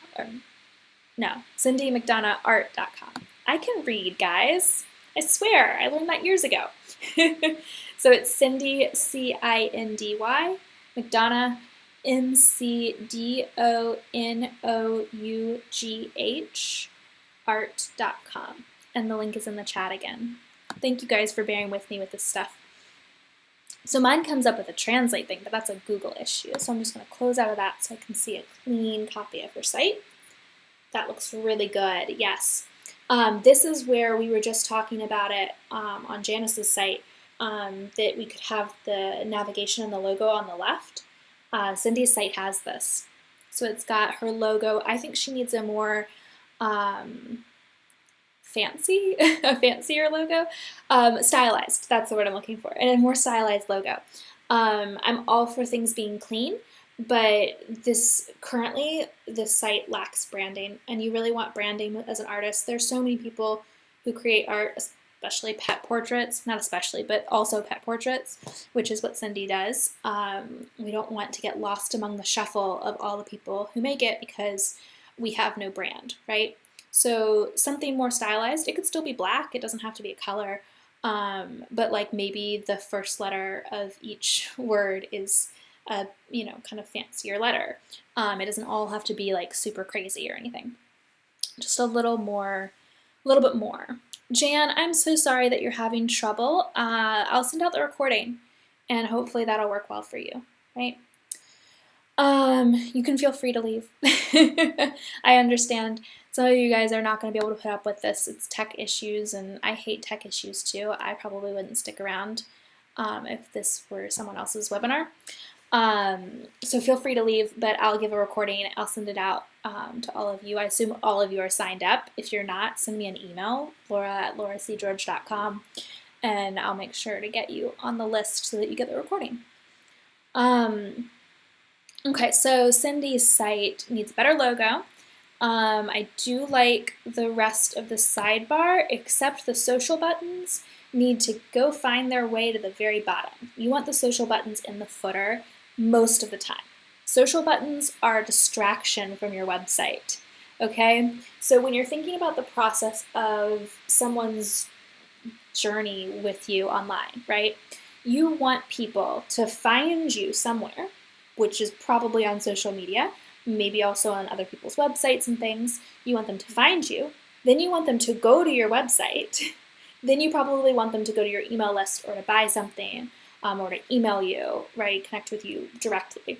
Speaker 1: I can read, guys. I swear, I learned that years ago. So it's Cindy, Cindy, McDonough, McDonough, art.com. And the link is in the chat again. Thank you guys for bearing with me with this stuff. So mine comes up with a translate thing, but that's a Google issue. So I'm just going to close out of that so I can see a clean copy of her site. That looks really good, yes. This is where we were just talking about it on Janice's site, that we could have the navigation and the logo on the left. Cindy's site has this. So it's got her logo. I think she needs a more a fancier logo. Stylized, that's the word I'm looking for, and a more stylized logo. I'm all for things being clean, but this site lacks branding, and you really want branding as an artist. There's so many people who create art, especially pet portraits, not especially, but also pet portraits, which is what Cindy does. We don't want to get lost among the shuffle of all the people who make it because we have no brand, right? So something more stylized. It could still be black. It doesn't have to be a color. But like maybe the first letter of each word is a, kind of fancier letter. It doesn't all have to be like super crazy or anything. Just a little bit more. Jan, I'm so sorry that you're having trouble. I'll send out the recording and hopefully that'll work well for you, right? You can feel free to leave. I understand. Some of you guys are not going to be able to put up with this. It's tech issues, and I hate tech issues too. I probably wouldn't stick around if this were someone else's webinar. So feel free to leave, but I'll give a recording. I'll send it out to all of you. I assume all of you are signed up. If you're not, send me an email, laura@lauracgeorge.com, and I'll make sure to get you on the list so that you get the recording. Okay, so Cindy's site needs a better logo. I do like the rest of the sidebar, except the social buttons need to go find their way to the very bottom. You want the social buttons in the footer most of the time. Social buttons are a distraction from your website, okay? So when you're thinking about the process of someone's journey with you online, right? You want people to find you somewhere, which is probably on social media, maybe also on other people's websites and things. You want them to find you. Then you want them to go to your website. Then you probably want them to go to your email list or to buy something or to email you, right? Connect with you directly.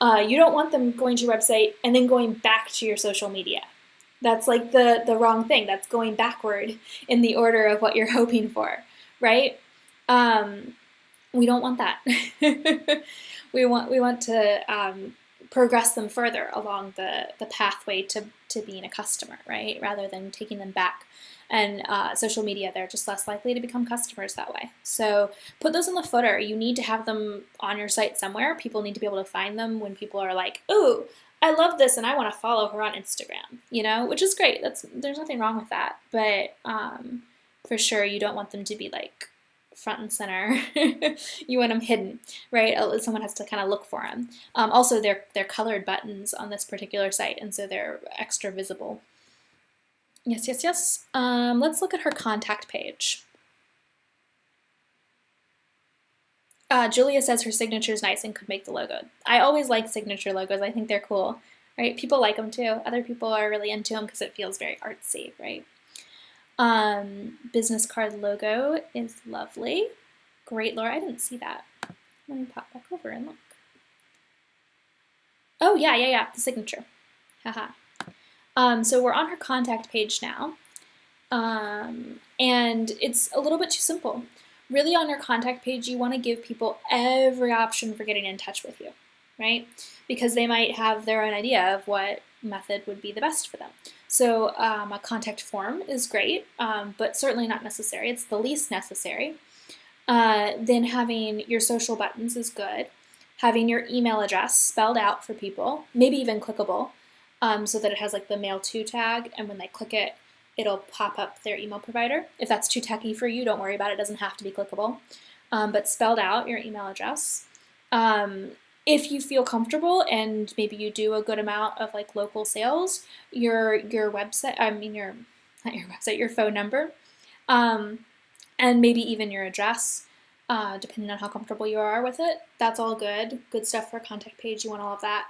Speaker 1: You don't want them going to your website and then going back to your social media. That's like the wrong thing. That's going backward in the order of what you're hoping for, right? We don't want that. We want to progress them further along the pathway to being a customer, right? Rather than taking them back. And social media, they're just less likely to become customers that way. So put those in the footer. You need to have them on your site somewhere. People need to be able to find them when people are like, "Ooh, I love this and I want to follow her on Instagram," which is great. There's nothing wrong with that. But for sure, you don't want them to be like front and center. You want them hidden, right? Someone has to kind of look for them. Also, they're colored buttons on this particular site, and so they're extra visible. Yes. Let's look at her contact page. Julia says her signature is nice and could make the logo. I always like signature logos. I think they're cool, right? People like them too. Other people are really into them because it feels very artsy, right? Business card logo is lovely. Great, Laura. I didn't see that. Let me pop back over and look. Oh, yeah. The signature. Haha. So we're on her contact page now. And it's a little bit too simple. Really, on your contact page, you want to give people every option for getting in touch with you, right? Because they might have their own idea of what method would be the best for them. So a contact form is great, but certainly not necessary. It's the least necessary. Then having your social buttons is good. Having your email address spelled out for people, maybe even clickable, so that it has like the mail to tag, and when they click it, it'll pop up their email provider. If that's too techy for you, don't worry about it. It doesn't have to be clickable. But spelled out your email address. If you feel comfortable and maybe you do a good amount of like local sales, your website, not your website, your phone number, and maybe even your address. depending on how comfortable you are with it. That's all good. Good stuff for a contact page. You want all of that.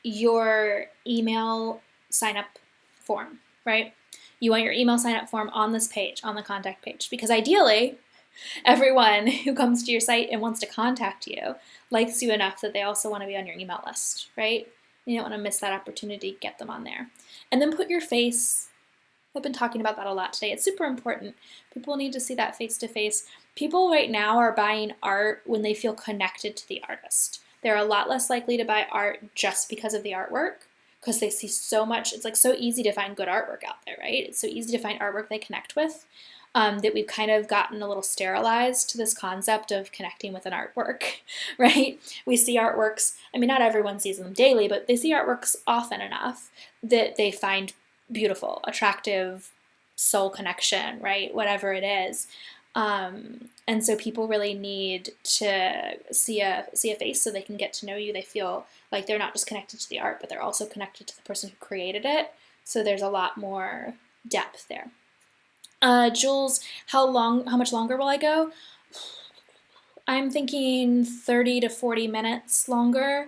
Speaker 1: Your email sign up form, right? You want your email sign up form on this page, on the contact page, because ideally, everyone who comes to your site and wants to contact you likes you enough that they also want to be on your email list, right? You don't want to miss that opportunity, get them on there. And then put your face. I've been talking about that a lot today. It's super important. People need to see that face to face. People right now are buying art when they feel connected to the artist. They're a lot less likely to buy art just because of the artwork, because they see so much. It's like so easy to find good artwork out there, right? It's so easy to find artwork they connect with. That we've kind of gotten a little sterilized to this concept of connecting with an artwork, right? We see artworks, I mean, not everyone sees them daily, but they see artworks often enough that they find beautiful, attractive, soul connection, right? Whatever it is. And so people really need to see a face so they can get to know you. They feel like they're not just connected to the art, but they're also connected to the person who created it. So there's a lot more depth there. Jules, how much longer will I go? I'm thinking 30 to 40 minutes longer,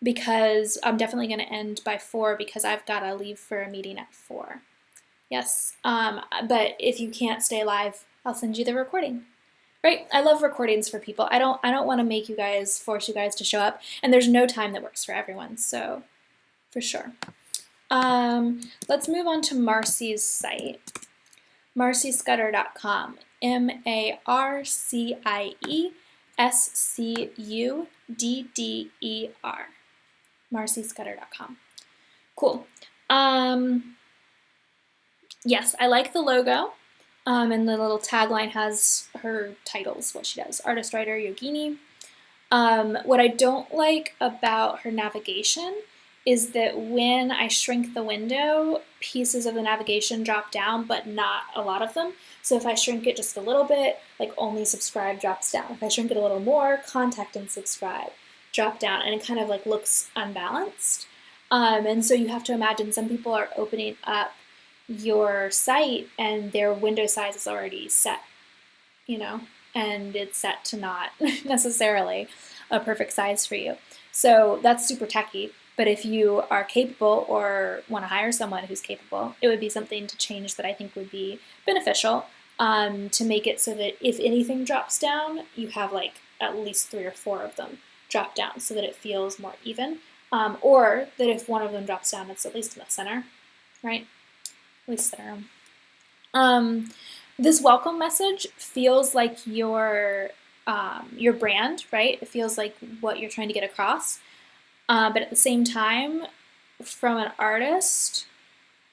Speaker 1: because I'm definitely going to end by 4 because I've got to leave for a meeting at 4. Yes, but if you can't stay live, I'll send you the recording. Right? I love recordings for people. I don't want to force you guys to show up, and there's no time that works for everyone, so for sure. Let's move on to Marcy's site. MarcyScudder.com, MarcyScudder. MarcyScudder.com. Cool. Yes, I like the logo. And the little tagline has her titles, what she does. Artist, writer, yogini. What I don't like about her navigation is that when I shrink the window, pieces of the navigation drop down, but not a lot of them. So if I shrink it just a little bit, like only subscribe drops down. If I shrink it a little more, contact and subscribe drop down, and it kind of like looks unbalanced. And so you have to imagine some people are opening up your site and their window size is already set, and it's set to not necessarily a perfect size for you. So that's super techy. But if you are capable or want to hire someone who's capable, it would be something to change that I think would be beneficial, to make it so that if anything drops down, you have like at least 3 or 4 of them drop down so that it feels more even, or that if one of them drops down, it's at least in the center, right? At least center. This welcome message feels like your brand, right? It feels like what you're trying to get across. But at the same time, from an artist,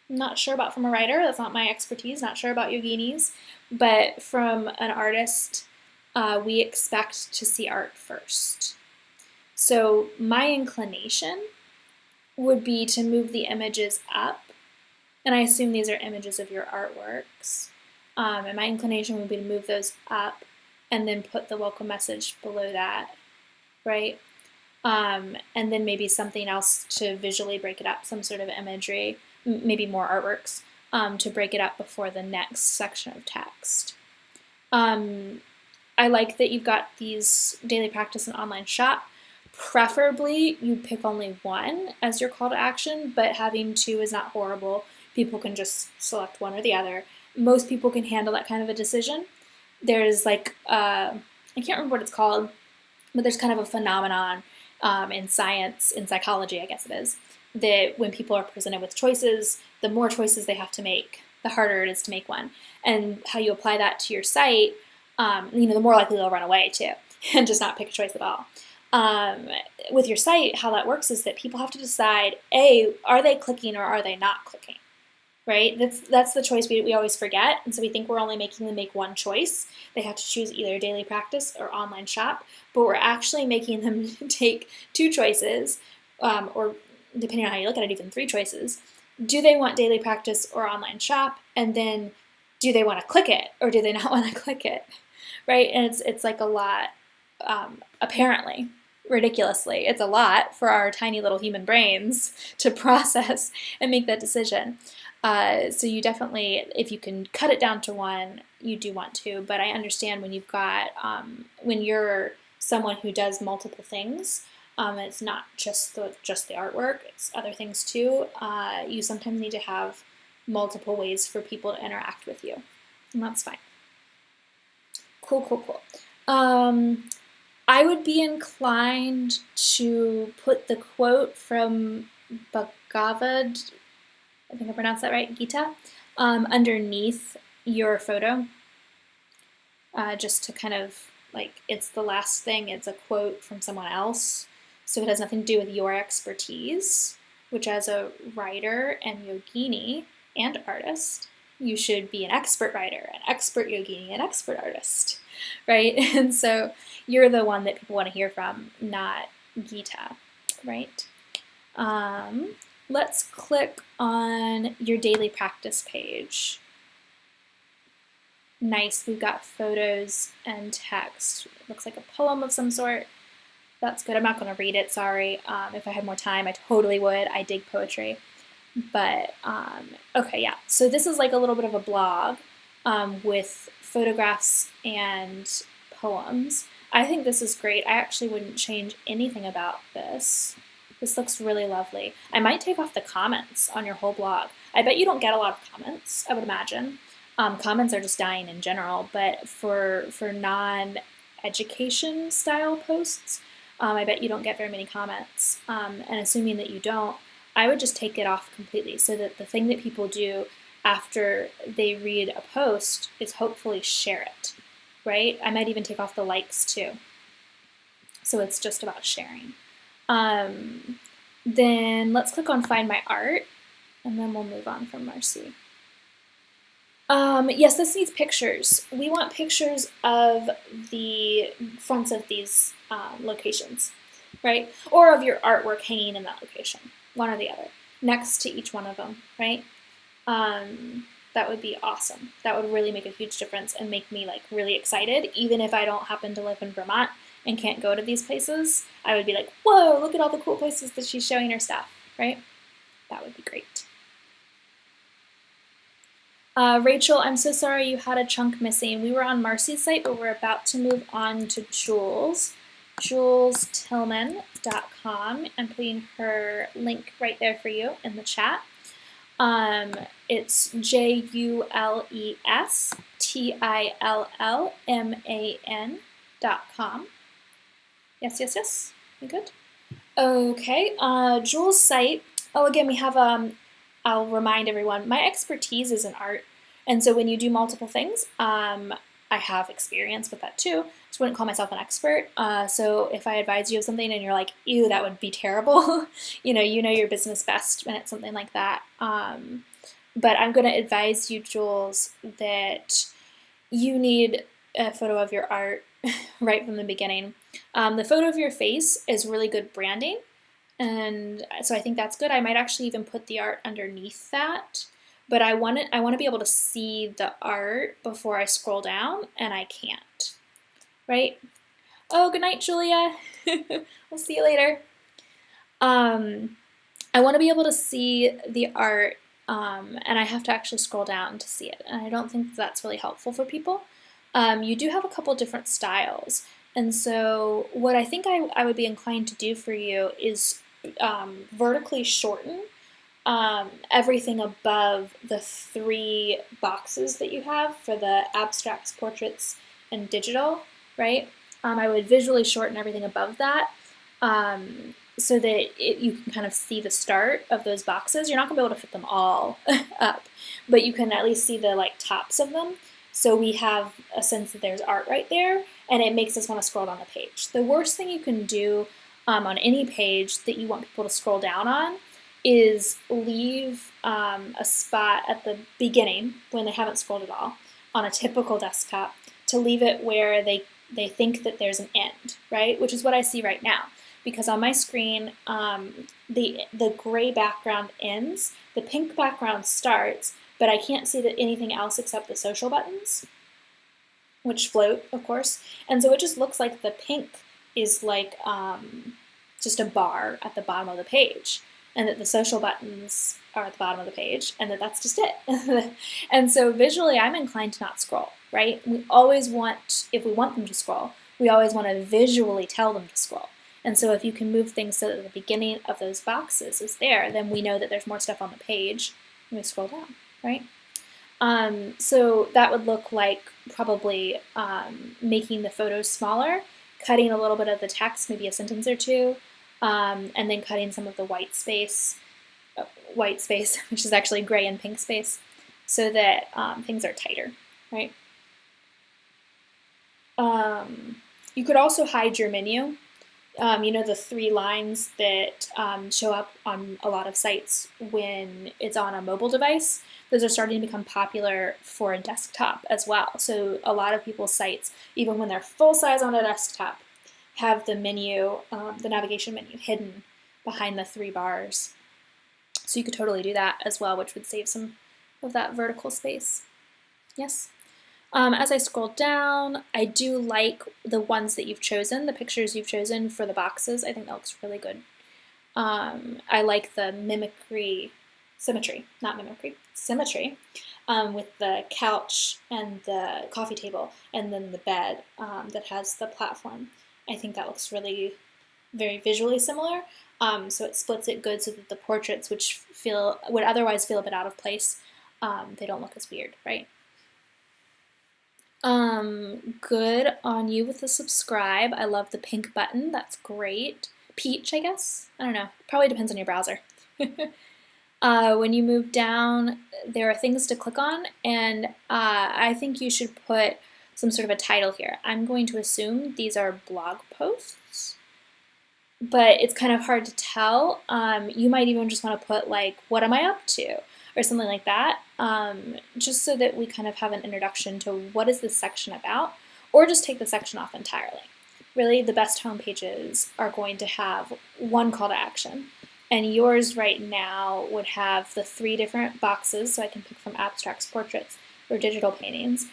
Speaker 1: I'm not sure about from a writer, that's not my expertise, not sure about yoginis, but from an artist, we expect to see art first. So my inclination would be to move the images up, and I assume these are images of your artworks, and my inclination would be to move those up and then put the welcome message below that, right? And then maybe something else to visually break it up, some sort of imagery, maybe more artworks, to break it up before the next section of text. I like that you've got these daily practice and online shop. Preferably, you pick only one as your call to action, but having 2 is not horrible. People can just select one or the other. Most people can handle that kind of a decision. There's like, I can't remember what it's called, but there's kind of a phenomenon in science, in psychology, I guess it is, that when people are presented with choices, the more choices they have to make, the harder it is to make one. And how you apply that to your site, the more likely they'll run away too, and just not pick a choice at all. With your site, how that works is that people have to decide, A, are they clicking or are they not clicking? Right? That's the choice we always forget, and so we think we're only making them make one choice. They have to choose either daily practice or online shop, but we're actually making them take 2 choices, or depending on how you look at it, even 3 choices. Do they want daily practice or online shop? And then do they want to click it or do they not want to click it? Right? And it's like a lot, apparently, ridiculously, it's a lot for our tiny little human brains to process and make that decision. So you definitely, if you can cut it down to one, you do want to. But I understand when you've got, when you're someone who does multiple things, it's not just the artwork; it's other things too. You sometimes need to have multiple ways for people to interact with you, and that's fine. Cool, cool, cool. I would be inclined to put the quote from Bhagavad, I think I pronounced that right, Gita, underneath your photo, just to kind of, like, it's the last thing, it's a quote from someone else, so it has nothing to do with your expertise, which as a writer and yogini and artist, you should be an expert writer, an expert yogini, an expert artist, right? And so you're the one that people want to hear from, not Gita, right? Let's click on your daily practice page. Nice, we've got photos and text. It looks like a poem of some sort. That's good. I'm not going to read it, sorry. If I had more time, I totally would. I dig poetry. But, okay, yeah. So this is like a little bit of a blog with photographs and poems. I think this is great. I actually wouldn't change anything about this. This looks really lovely. I might take off the comments on your whole blog. I bet you don't get a lot of comments, I would imagine. Comments are just dying in general, but for non-education style posts, I bet you don't get very many comments. And assuming that you don't, I would just take it off completely so that the thing that people do after they read a post is hopefully share it, right? I might even take off the likes too. So it's just about sharing. Then let's click on Find My Art, and then we'll move on from Marcy. Yes, this needs pictures. We want pictures of the fronts of these locations, right? Or of your artwork hanging in that location, one or the other, next to each one of them, right? That would be awesome. That would really make a huge difference and make me like really excited, even if I don't happen to live in Vermont and can't go to these places. I would be like, whoa, look at all the cool places that she's showing her stuff, right? That would be great. Rachel, I'm so sorry you had a chunk missing. We were on Marcy's site, but we're about to move on to Jules. JulesTillman.com. I'm putting her link right there for you in the chat. It's JulesTillman.com. Yes, yes, yes. You good? Okay. Jules' site. Oh, again, we have I'll remind everyone, my expertise is in art, and so when you do multiple things, I have experience with that too. Just wouldn't call myself an expert. So if I advise you of something and you're like, ew, that would be terrible, you know your business best when it's something like that. But I'm going to advise you, Jules, that you need a photo of your art right from the beginning. The photo of your face is really good branding. And so I think that's good. I might actually even put the art underneath that, but I want to be able to see the art before I scroll down, and I can't, right? Oh, good night, Julia. We'll see you later. I want to be able to see the art, and I have to actually scroll down to see it, and I don't think that's really helpful for people. You do have a couple different styles, and so what I think I would be inclined to do for you is vertically shorten everything above the 3 boxes that you have for the abstracts, portraits, and digital, right? I would visually shorten everything above that so that you can kind of see the start of those boxes. You're not going to be able to fit them all up, but you can at least see the tops of them. So we have a sense that there's art right there, and it makes us want to scroll down the page. The worst thing you can do on any page that you want people to scroll down on is leave a spot at the beginning when they haven't scrolled at all on a typical desktop to leave it where they think that there's an end, right? Which is what I see right now. Because on my screen, the gray background ends, the pink background starts, but I can't see anything else except the social buttons, which float, of course. And so it just looks like the pink is like just a bar at the bottom of the page, and that the social buttons are at the bottom of the page, and that's just it. And so visually, I'm inclined to not scroll, right? We always want, if we want them to scroll, we always want to visually tell them to scroll. And so if you can move things so that the beginning of those boxes is there, then we know that there's more stuff on the page when we scroll down, right? So that would look like probably making the photos smaller, cutting a little bit of the text, maybe a sentence or two, and then cutting some of the white space, which is actually gray and pink space, so that things are tighter, right? You could also hide your menu. You know, the 3 lines that show up on a lot of sites when it's on a mobile device, those are starting to become popular for a desktop as well. So a lot of people's sites, even when they're full size on a desktop, have the menu, the navigation menu hidden behind the 3 bars. So you could totally do that as well, which would save some of that vertical space. Yes? As I scroll down, I do like the ones that you've chosen, the pictures you've chosen for the boxes. I think that looks really good. I like the symmetry, with the couch and the coffee table, and then the bed that has the platform. I think that looks really very visually similar. So it splits it good so that the portraits, which would otherwise feel a bit out of place, they don't look as weird, right? Good on you with the subscribe. I love the pink button. That's great. Peach, I guess? I don't know. Probably depends on your browser. When you move down, there are things to click on, and I think you should put some sort of a title here. I'm going to assume these are blog posts, but it's kind of hard to tell. You might even just want to put like, what am I up to? Or something like that, just so that we kind of have an introduction to what is this section about, or just take the section off entirely. Really, the best home pages are going to have one call to action, and yours right now would have the 3 different boxes, so I can pick from abstracts, portraits, or digital paintings,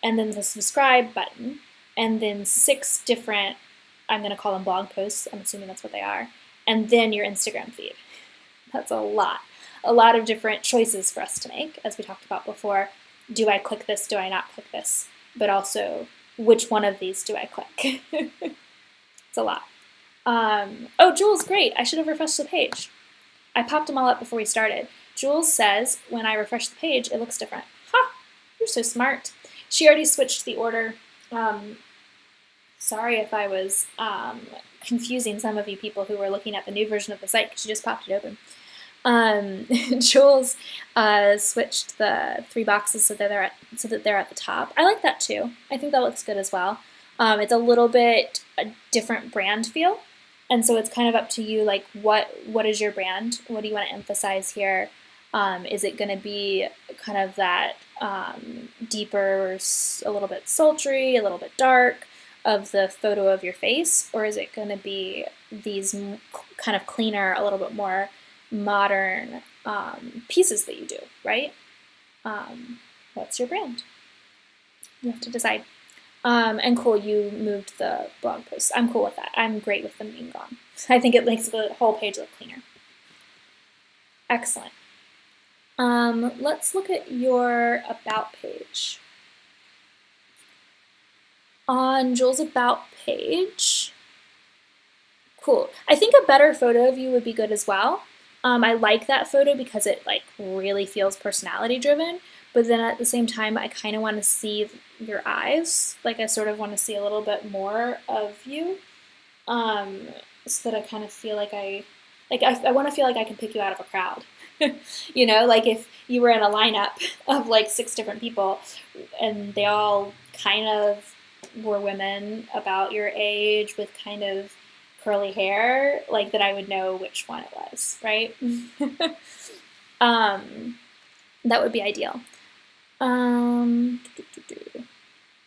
Speaker 1: and then the subscribe button, and then 6 different, I'm going to call them blog posts, I'm assuming that's what they are, and then your Instagram feed. That's a lot of different choices for us to make, as we talked about before. Do I click this? Do I not click this? But also, which one of these do I click? It's a lot. Oh, Jules, great. I should have refreshed the page. I popped them all up before we started. Jules says, when I refresh the page, it looks different. Ha! You're so smart. She already switched the order. Sorry if I was confusing some of you people who were looking at the new version of the site, because she just popped it open. Jules switched the 3 boxes so that they're at the top. I like that too. I think that looks good as well. It's a little bit a different brand feel, and so it's kind of up to you. Like, what is your brand? What do you want to emphasize here? Is it going to be kind of that deeper, a little bit sultry, a little bit dark of the photo of your face, or is it going to be these kind of cleaner, a little bit more modern pieces that you do, right? What's your brand? You have to decide. And cool, you moved the blog posts. I'm cool with that. I'm great with them being gone. I think it makes the whole page look cleaner. Excellent. Let's look at your About page. On Jules' About page, cool. I think a better photo of you would be good as well. I like that photo because it like really feels personality driven, but then at the same time I kind of want to see your eyes. Like, I sort of want to see a little bit more of you, so that I kind of feel like I want to feel like I can pick you out of a crowd. You know, like if you were in a lineup of like 6 different people and they all kind of were women about your age with kind of curly hair, like that I would know which one it was, right? That would be ideal.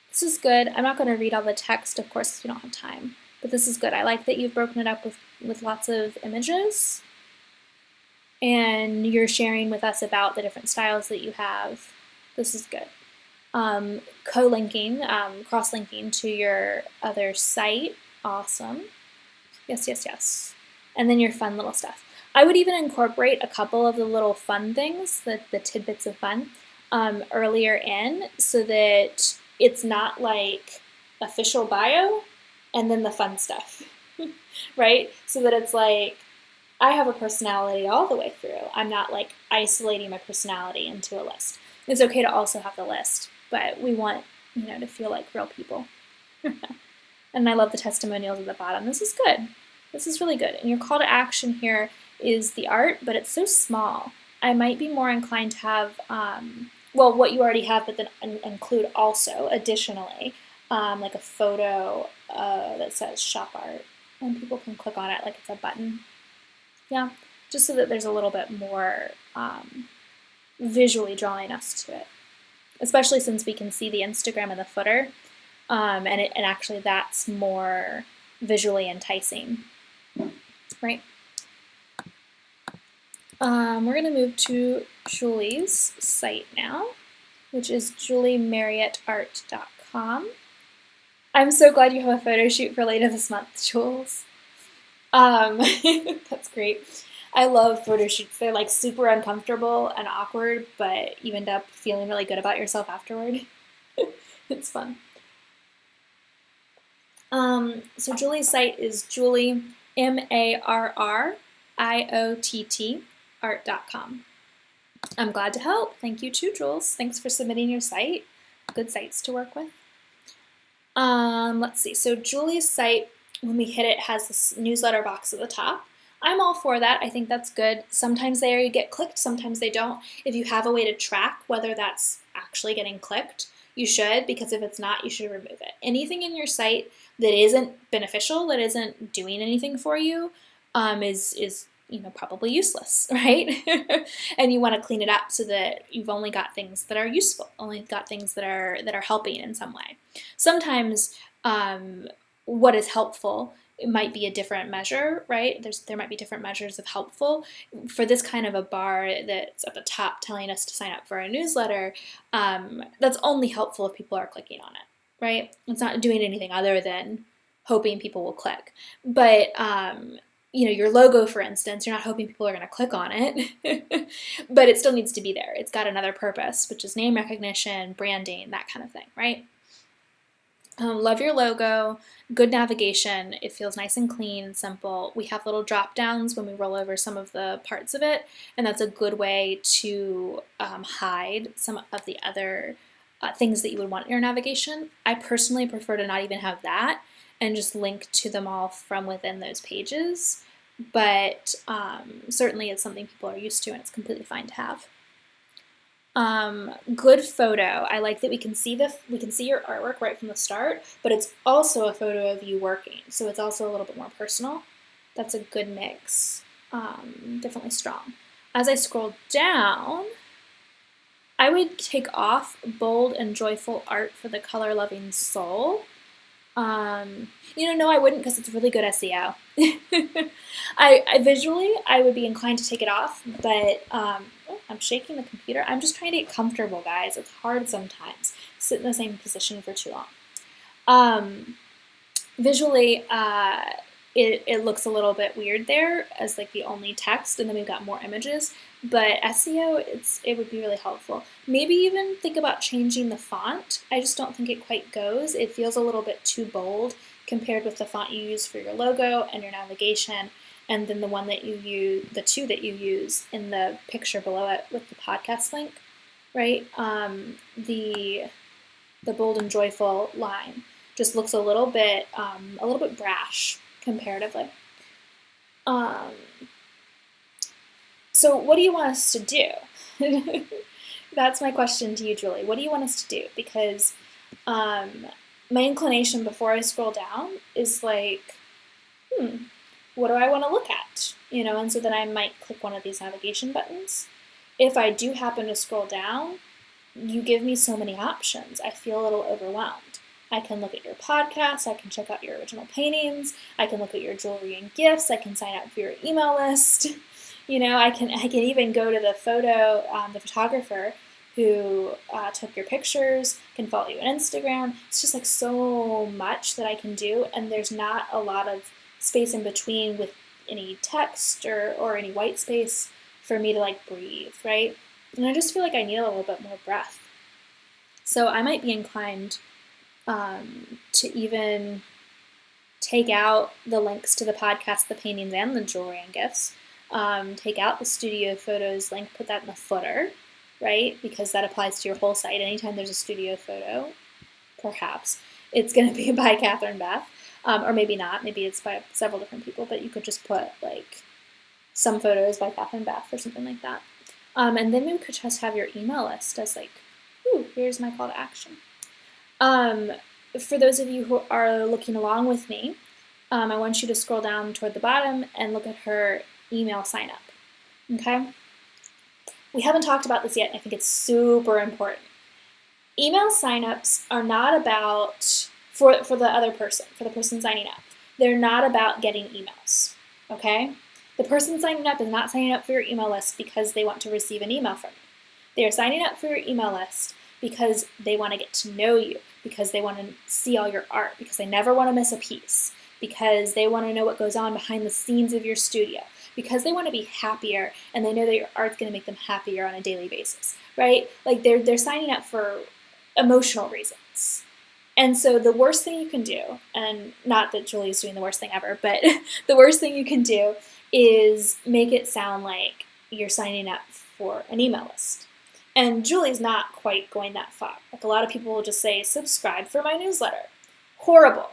Speaker 1: This is good. I'm not going to read all the text, of course, because we don't have time, but this is good. I like that you've broken it up with lots of images, and you're sharing with us about the different styles that you have. This is good. Co-linking, cross-linking to your other site. Awesome. Yes, yes, yes. And then your fun little stuff. I would even incorporate a couple of the little fun things, the tidbits of fun, earlier in so that it's not like official bio and then the fun stuff, right? So that it's like, I have a personality all the way through. I'm not like isolating my personality into a list. It's okay to also have the list, but we want, to feel like real people. And I love the testimonials at the bottom. This is good. This is really good. And your call to action here is the art, but it's so small. I might be more inclined to have, what you already have, but then include also, additionally, like a photo that says shop art. And people can click on it like it's a button. Yeah, just so that there's a little bit more visually drawing us to it. Especially since we can see the Instagram in the footer, and actually that's more visually enticing, right? We're going to move to Julie's site now, which is juliemarriottart.com. I'm so glad you have a photo shoot for later this month, Jules. That's great. I love photo shoots. They're like super uncomfortable and awkward, but you end up feeling really good about yourself afterward. It's fun. So Julie's site is Julie, MARRIOTT, art.com. I'm glad to help. Thank you too, Jules. Thanks for submitting your site. Good sites to work with. Let's see. So Julie's site, when we hit it, has this newsletter box at the top. I'm all for that. I think that's good. Sometimes they get clicked, sometimes they don't. If you have a way to track whether that's actually getting clicked, you should, because if it's not, you should remove it. Anything in your site that isn't beneficial, that isn't doing anything for you, is probably useless, right? And you want to clean it up so that you've only got things that are useful, only got things that are helping in some way. Sometimes what is helpful, it might be a different measure, right? There might be different measures of helpful. For this kind of a bar that's at the top telling us to sign up for a newsletter, that's only helpful if people are clicking on it, right? It's not doing anything other than hoping people will click. But your logo, for instance, you're not hoping people are going to click on it, but it still needs to be there. It's got another purpose, which is name recognition, branding, that kind of thing, right? Love your logo, good navigation. It feels nice and clean and simple. We have little drop downs when we roll over some of the parts of it, and that's a good way to hide some of the other things that you would want in your navigation. I personally prefer to not even have that and just link to them all from within those pages, but certainly it's something people are used to and it's completely fine to have. Good photo. I like that we can see your artwork right from the start, but it's also a photo of you working, so it's also a little bit more personal. That's a good mix. Definitely strong. As I scroll down, I would take off bold and joyful art for the color-loving soul. No, I wouldn't, because it's really good SEO. I visually, I would be inclined to take it off, but I'm shaking the computer. I'm just trying to get comfortable, guys. It's hard sometimes. Sit in the same position for too long. Visually, it looks a little bit weird there as like the only text, and then we've got more images. But SEO, it would be really helpful. Maybe even think about changing the font. I just don't think it quite goes. It feels a little bit too bold compared with the font you use for your logo and your navigation, and then the two that you use in the picture below it with the podcast link, right? The bold and joyful line just looks a little bit brash comparatively. So what do you want us to do? That's my question to you, Julie. What do you want us to do? Because my inclination before I scroll down is like, what do I want to look at? And so then I might click one of these navigation buttons. If I do happen to scroll down, you give me so many options. I feel a little overwhelmed. I can look at your podcast, I can check out your original paintings, I can look at your jewelry and gifts, I can sign up for your email list. I can even go to the the photographer who took your pictures, can follow you on Instagram. It's just like so much that I can do, and there's not a lot of space in between with any text or any white space for me to like breathe, right? And I just feel like I need a little bit more breath. So I might be inclined to even take out the links to the podcast, the paintings, and the jewelry and gifts. Take out the studio photos link, put that in the footer, right? Because that applies to your whole site. Anytime there's a studio photo, perhaps it's going to be by Catherine Beth, or maybe not. Maybe it's by several different people, but you could just put like some photos by Catherine Beth or something like that. And then we could just have your email list as like, ooh, here's my call to action. For those of you who are looking along with me, I want you to scroll down toward the bottom and look at her email sign up. Okay? We haven't talked about this yet, and I think it's super important. Email signups are not about, for the other person, for the person signing up, they're not about getting emails. Okay? The person signing up is not signing up for your email list because they want to receive an email from you. They are signing up for your email list because they want to get to know you, because they want to see all your art, because they never want to miss a piece, because they want to know what goes on behind the scenes of your studio, because they want to be happier and they know that your art's going to make them happier on a daily basis, right? Like they're signing up for emotional reasons. And so the worst thing you can do, and not that Julie's doing the worst thing ever, but the worst thing you can do is make it sound like you're signing up for an email list. And Julie's not quite going that far. Like a lot of people will just say, subscribe for my newsletter. Horrible.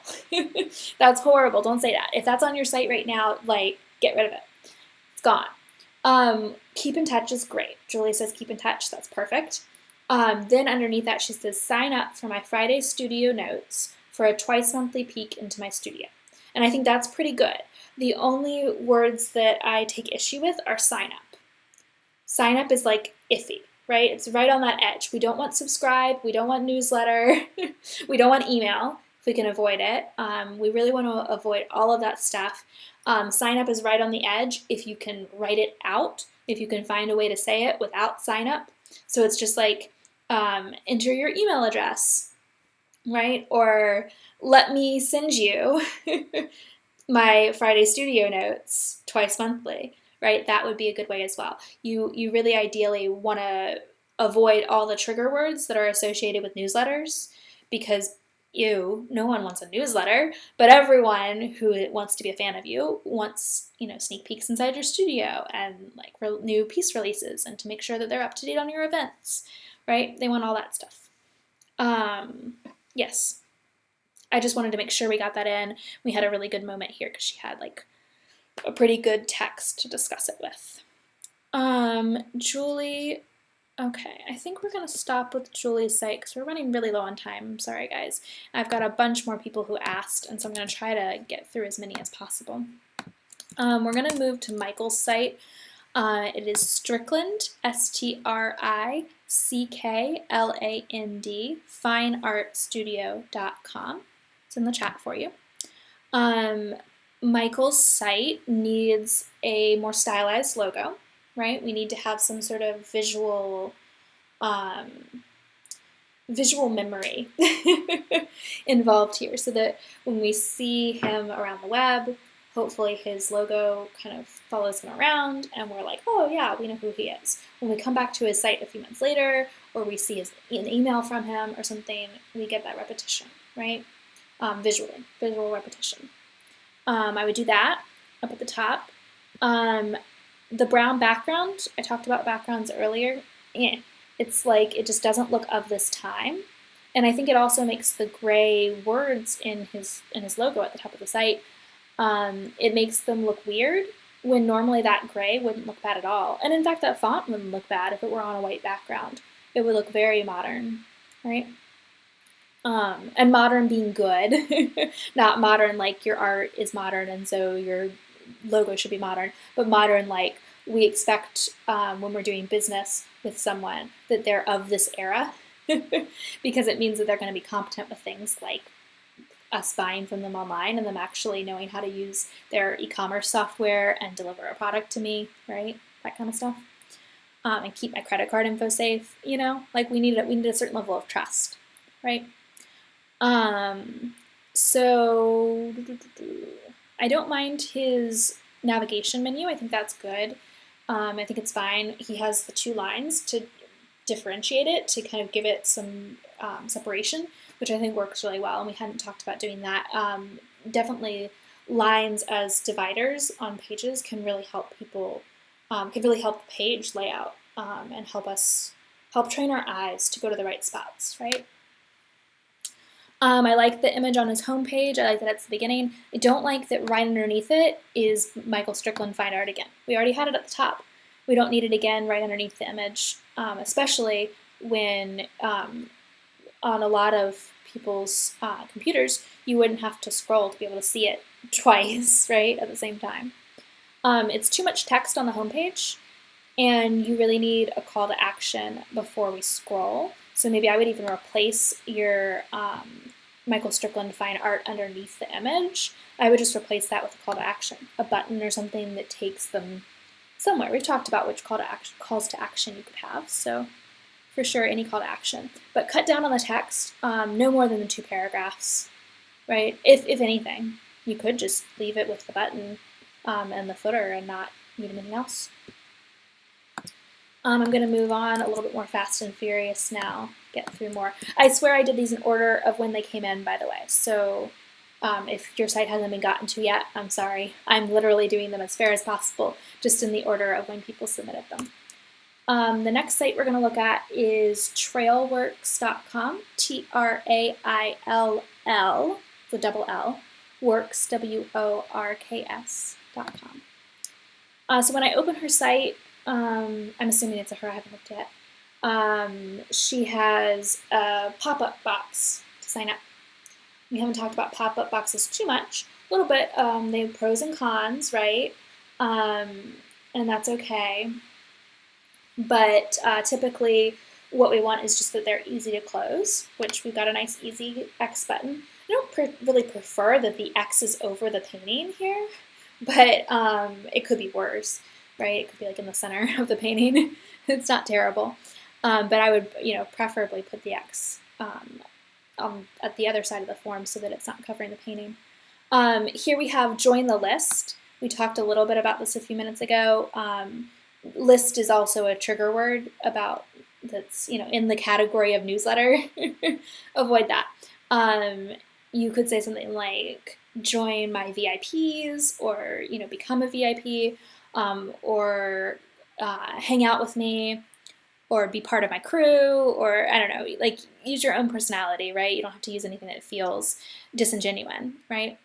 Speaker 1: That's horrible. Don't say that. If that's on your site right now, like, get rid of it. It's gone. Keep in touch is great. Julie says keep in touch. That's perfect. Then underneath that, she says, sign up for my Friday studio notes for a twice monthly peek into my studio. And I think that's pretty good. The only words that I take issue with are sign up. Sign up is like iffy. Right? It's right on that edge. We don't want subscribe. We don't want newsletter. We don't want email if we can avoid it. We really want to avoid all of that stuff. Sign up is right on the edge if you can write it out, if you can find a way to say it without sign up. So it's just like enter your email address, right? Or let me send you my Friday studio notes twice monthly. Right, that would be a good way as well. You really ideally want to avoid all the trigger words that are associated with newsletters because no one wants a newsletter, but everyone who wants to be a fan of you wants, sneak peeks inside your studio and like new piece releases and to make sure that they're up to date on your events, right? They want all that stuff. Yes. I just wanted to make sure we got that in. We had a really good moment here because she had like a pretty good text to discuss it with. Julie, okay, I think we're going to stop with Julie's site because we're running really low on time. I'm sorry, guys. I've got a bunch more people who asked, and so I'm going to try to get through as many as possible. We're going to move to Michael's site. It is Strickland, Strickland, fineartstudio.com. It's in the chat for you. Michael's site needs a more stylized logo, right? We need to have some sort of visual memory involved here so that when we see him around the web, hopefully his logo kind of follows him around and we're like, oh yeah, we know who he is. When we come back to his site a few months later or we see an email from him or something, we get that repetition, right? Visual repetition. I would do that up at the top. The brown background, I talked about backgrounds earlier. It's like it just doesn't look of this time. And I think it also makes the gray words in his logo at the top of the site, it makes them look weird when normally that gray wouldn't look bad at all. And in fact, that font wouldn't look bad if it were on a white background. It would look very modern, right? And modern being good, not modern like your art is modern and so your logo should be modern, but modern like we expect when we're doing business with someone that they're of this era because it means that they're going to be competent with things like us buying from them online and them actually knowing how to use their e-commerce software and deliver a product to me, right? That kind of stuff. And keep my credit card info safe, like we need a certain level of trust, right? So I don't mind his navigation menu. I think that's good. I think it's fine. He has the 2 lines to differentiate it, to kind of give it some separation, which I think works really well, and we hadn't talked about doing that. Definitely lines as dividers on pages can really help people, can really help the page layout, and help train our eyes to go to the right spots, right? I like the image on his homepage. I like that it's the beginning. I don't like that right underneath it is Michael Strickland Fine Art again. We already had it at the top. We don't need it again right underneath the image, especially when on a lot of people's computers, you wouldn't have to scroll to be able to see it twice, right, at the same time. It's too much text on the homepage, and you really need a call to action before we scroll. So maybe I would even replace your Michael Strickland Fine Art underneath the image. I would just replace that with a call to action, a button or something that takes them somewhere. We've talked about which calls to action you could have, so for sure any call to action. But cut down on the text, no more than the 2 paragraphs, right? If anything, you could just leave it with the button and the footer and not need anything else. I'm going to move on a little bit more fast and furious now, get through more. I swear I did these in order of when they came in, by the way, so if your site hasn't been gotten to yet, I'm sorry. I'm literally doing them as fair as possible, just in the order of when people submitted them. The next site we're going to look at is trailworks.com, T-R-A-I-L-L, the double L, works, W-O-R-K-S.com. So when I open her site, I'm assuming it's a her, I haven't looked yet. She has a pop-up box to sign up. We haven't talked about pop-up boxes too much. A little bit, they have pros and cons, right? And that's okay. But typically what we want is just that they're easy to close, which we've got a nice easy X button. I don't really prefer that the X is over the painting here, but it could be worse, right? It could be like in the center of the painting. It's not terrible. But I would, preferably put the X at the other side of the form so that it's not covering the painting. Here we have join the list. We talked a little bit about this a few minutes ago. List is also a trigger word about that's in the category of newsletter. Avoid that. You could say something like join my VIPs, or become a VIP, or hang out with me, or be part of my crew, or I don't know, like use your own personality, right? You don't have to use anything that feels disingenuous, right?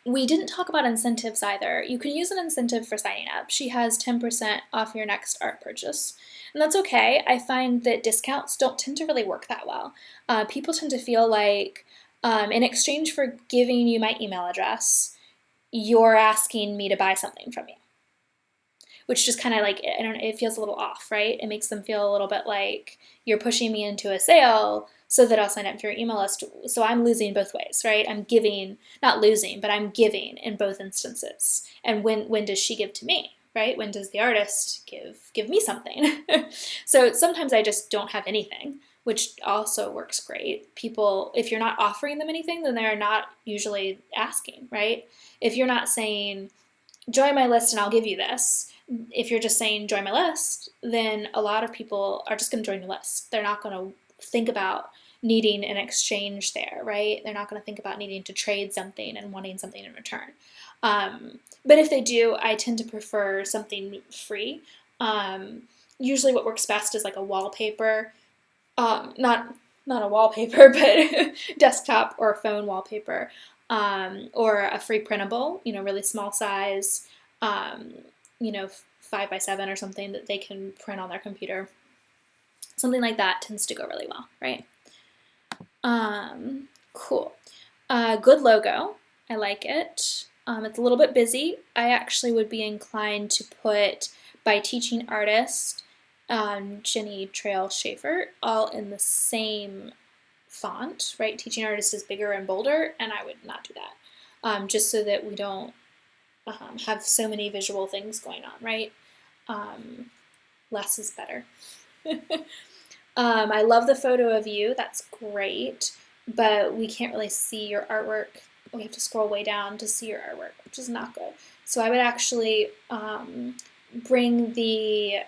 Speaker 1: We didn't talk about incentives either. You can use an incentive for signing up. She has 10% off your next art purchase. And that's okay. I find that discounts don't tend to really work that well. People tend to feel like in exchange for giving you my email address, you're asking me to buy something from you. Which just kind of like, I don't know, it feels a little off, right? It makes them feel a little bit like you're pushing me into a sale so that I'll sign up for your email list. So I'm losing both ways, right? I'm giving, not losing, but I'm giving in both instances. And when does she give to me, right? When does the artist give me something? So sometimes I just don't have anything, which also works great. People, if you're not offering them anything, then they're not usually asking, right? If you're not saying, join my list and I'll give you this, if you're just saying join my list, then a lot of people are just going to join your list. They're not going to think about needing an exchange there, right? They're not going to think about needing to trade something and wanting something in return. But if they do, I tend to prefer something free. Usually what works best is like a wallpaper, not a wallpaper, but desktop or phone wallpaper, or a free printable, really small size, 5x7 or something that they can print on their computer. Something like that tends to go really well, right? Cool. Good logo. I like it. It's a little bit busy. I actually would be inclined to put by teaching artist, Jenny Trail Schaefer, all in the same font, right? Teaching artist is bigger and bolder, and I would not do that, just so that we don't have so many visual things going on, right? Less is better. I love the photo of you. That's great, but we can't really see your artwork we have to scroll way down to see your artwork, which is not good. So I would actually bring the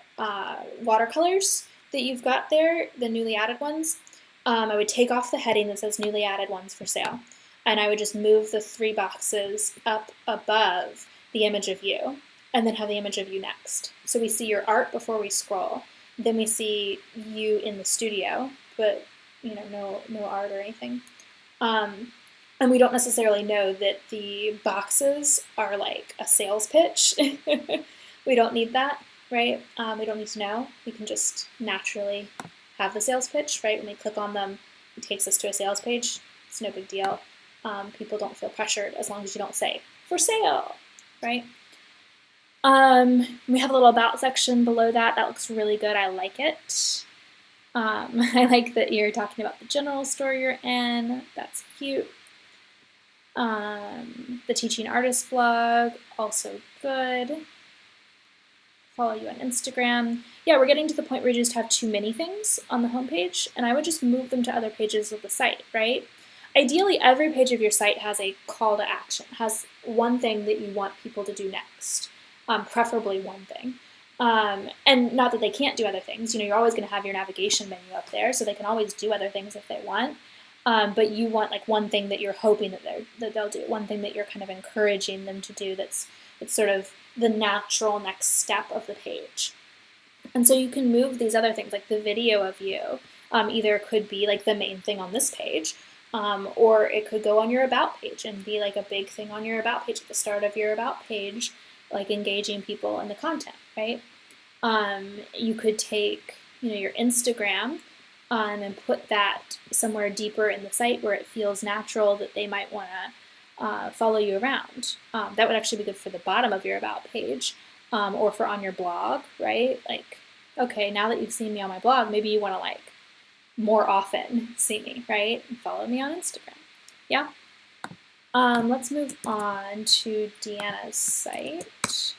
Speaker 1: watercolors that you've got there, the newly added ones. I would take off the heading that says newly added ones for sale, and I would just move the 3 boxes up above the image of you, and then have the image of you next. So we see your art before we scroll. Then we see you in the studio, but no art or anything. And we don't necessarily know that the boxes are like a sales pitch. We don't need that, right? We don't need to know. We can just naturally have the sales pitch, right? When we click on them, it takes us to a sales page. It's no big deal. People don't feel pressured as long as you don't say, for sale, right? We have a little about section below that. That looks really good. I like it. I like that you're talking about the general store you're in. That's cute. The Teaching Artist blog, also good. Follow you on Instagram. Yeah, we're getting to the point where you just have too many things on the homepage, and I would just move them to other pages of the site, right? Ideally, every page of your site has a call to action, has one thing that you want people to do next, preferably one thing. And not that they can't do other things. You're always going to have your navigation menu up there, so they can always do other things if they want. But you want like one thing that you're hoping that they'll do, one thing that you're kind of encouraging them to do that's sort of the natural next step of the page. And so you can move these other things, like the video of you, either could be like the main thing on this page, or it could go on your about page and be like a big thing on your about page at the start of your about page, like engaging people in the content, right? You could take, your Instagram and put that somewhere deeper in the site where it feels natural that they might want to follow you around. That would actually be good for the bottom of your about page, or for on your blog, right? Like, okay, now that you've seen me on my blog, maybe you want to like more often see me, right? And follow me on Instagram. Yeah. Let's move on to Deanna's site.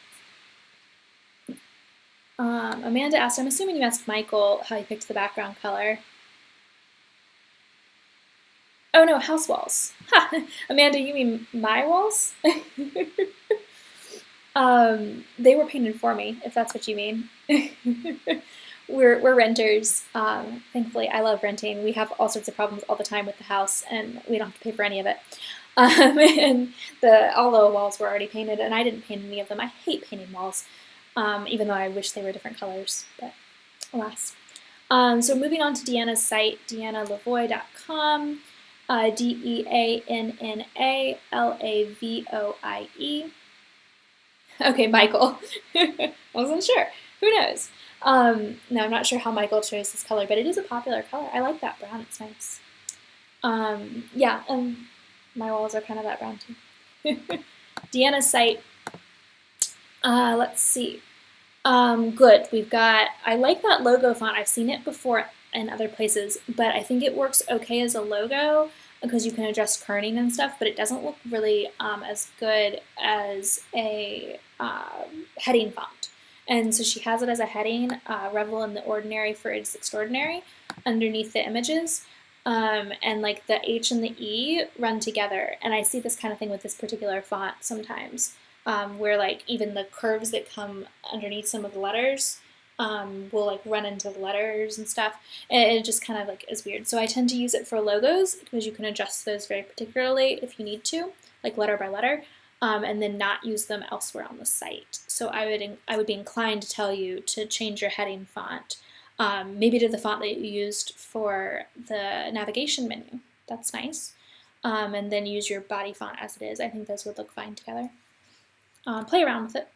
Speaker 1: Amanda asked, I'm assuming you asked Michael how he picked the background color. Oh no, house walls. Ha! Amanda, you mean my walls? They were painted for me, if that's what you mean. We're renters. Thankfully, I love renting. We have all sorts of problems all the time with the house, and we don't have to pay for any of it. And all the walls were already painted, and I didn't paint any of them. I hate painting walls. Even though I wish they were different colors, but alas. So moving on to Deanna's site, deannalavoie.com, DeannaLavoie. Okay, Michael. I wasn't sure. Who knows? No, I'm not sure how Michael chose this color, but it is a popular color. I like that brown. It's nice. Yeah, my walls are kind of that brown too. Deanna's site. Let's see. Good. I like that logo font. I've seen it before in other places, but I think it works okay as a logo because you can adjust kerning and stuff, but it doesn't look really as good as a heading font. And so she has it as a heading, Revel in the Ordinary for It's Extraordinary, underneath the images. And like the H and the E run together. And I see this kind of thing with this particular font sometimes. Where like even the curves that come underneath some of the letters will like run into the letters and stuff. And it just kind of like is weird. So I tend to use it for logos because you can adjust those very particularly if you need to, like letter by letter, and then not use them elsewhere on the site. So I would be inclined to tell you to change your heading font, maybe to the font that you used for the navigation menu. That's nice. And then use your body font as it is. I think those would look fine together. Play around with it.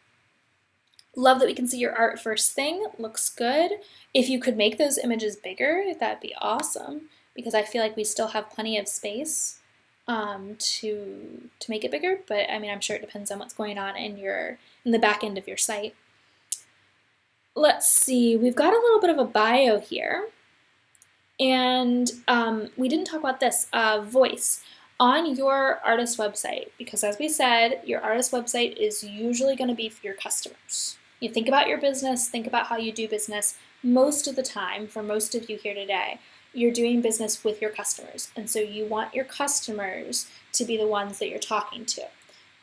Speaker 1: Love that we can see your art first thing. Looks good. If you could make those images bigger, that'd be awesome, because I feel like we still have plenty of space to make it bigger, but I mean, I'm sure it depends on what's going on in the back end of your site. Let's see, we've got a little bit of a bio here, and we didn't talk about this, voice. On your artist website, because as we said, your artist website is usually going to be for your customers. You think about your business, think about how you do business. Most of the time, for most of you here today, you're doing business with your customers. And so you want your customers to be the ones that you're talking to.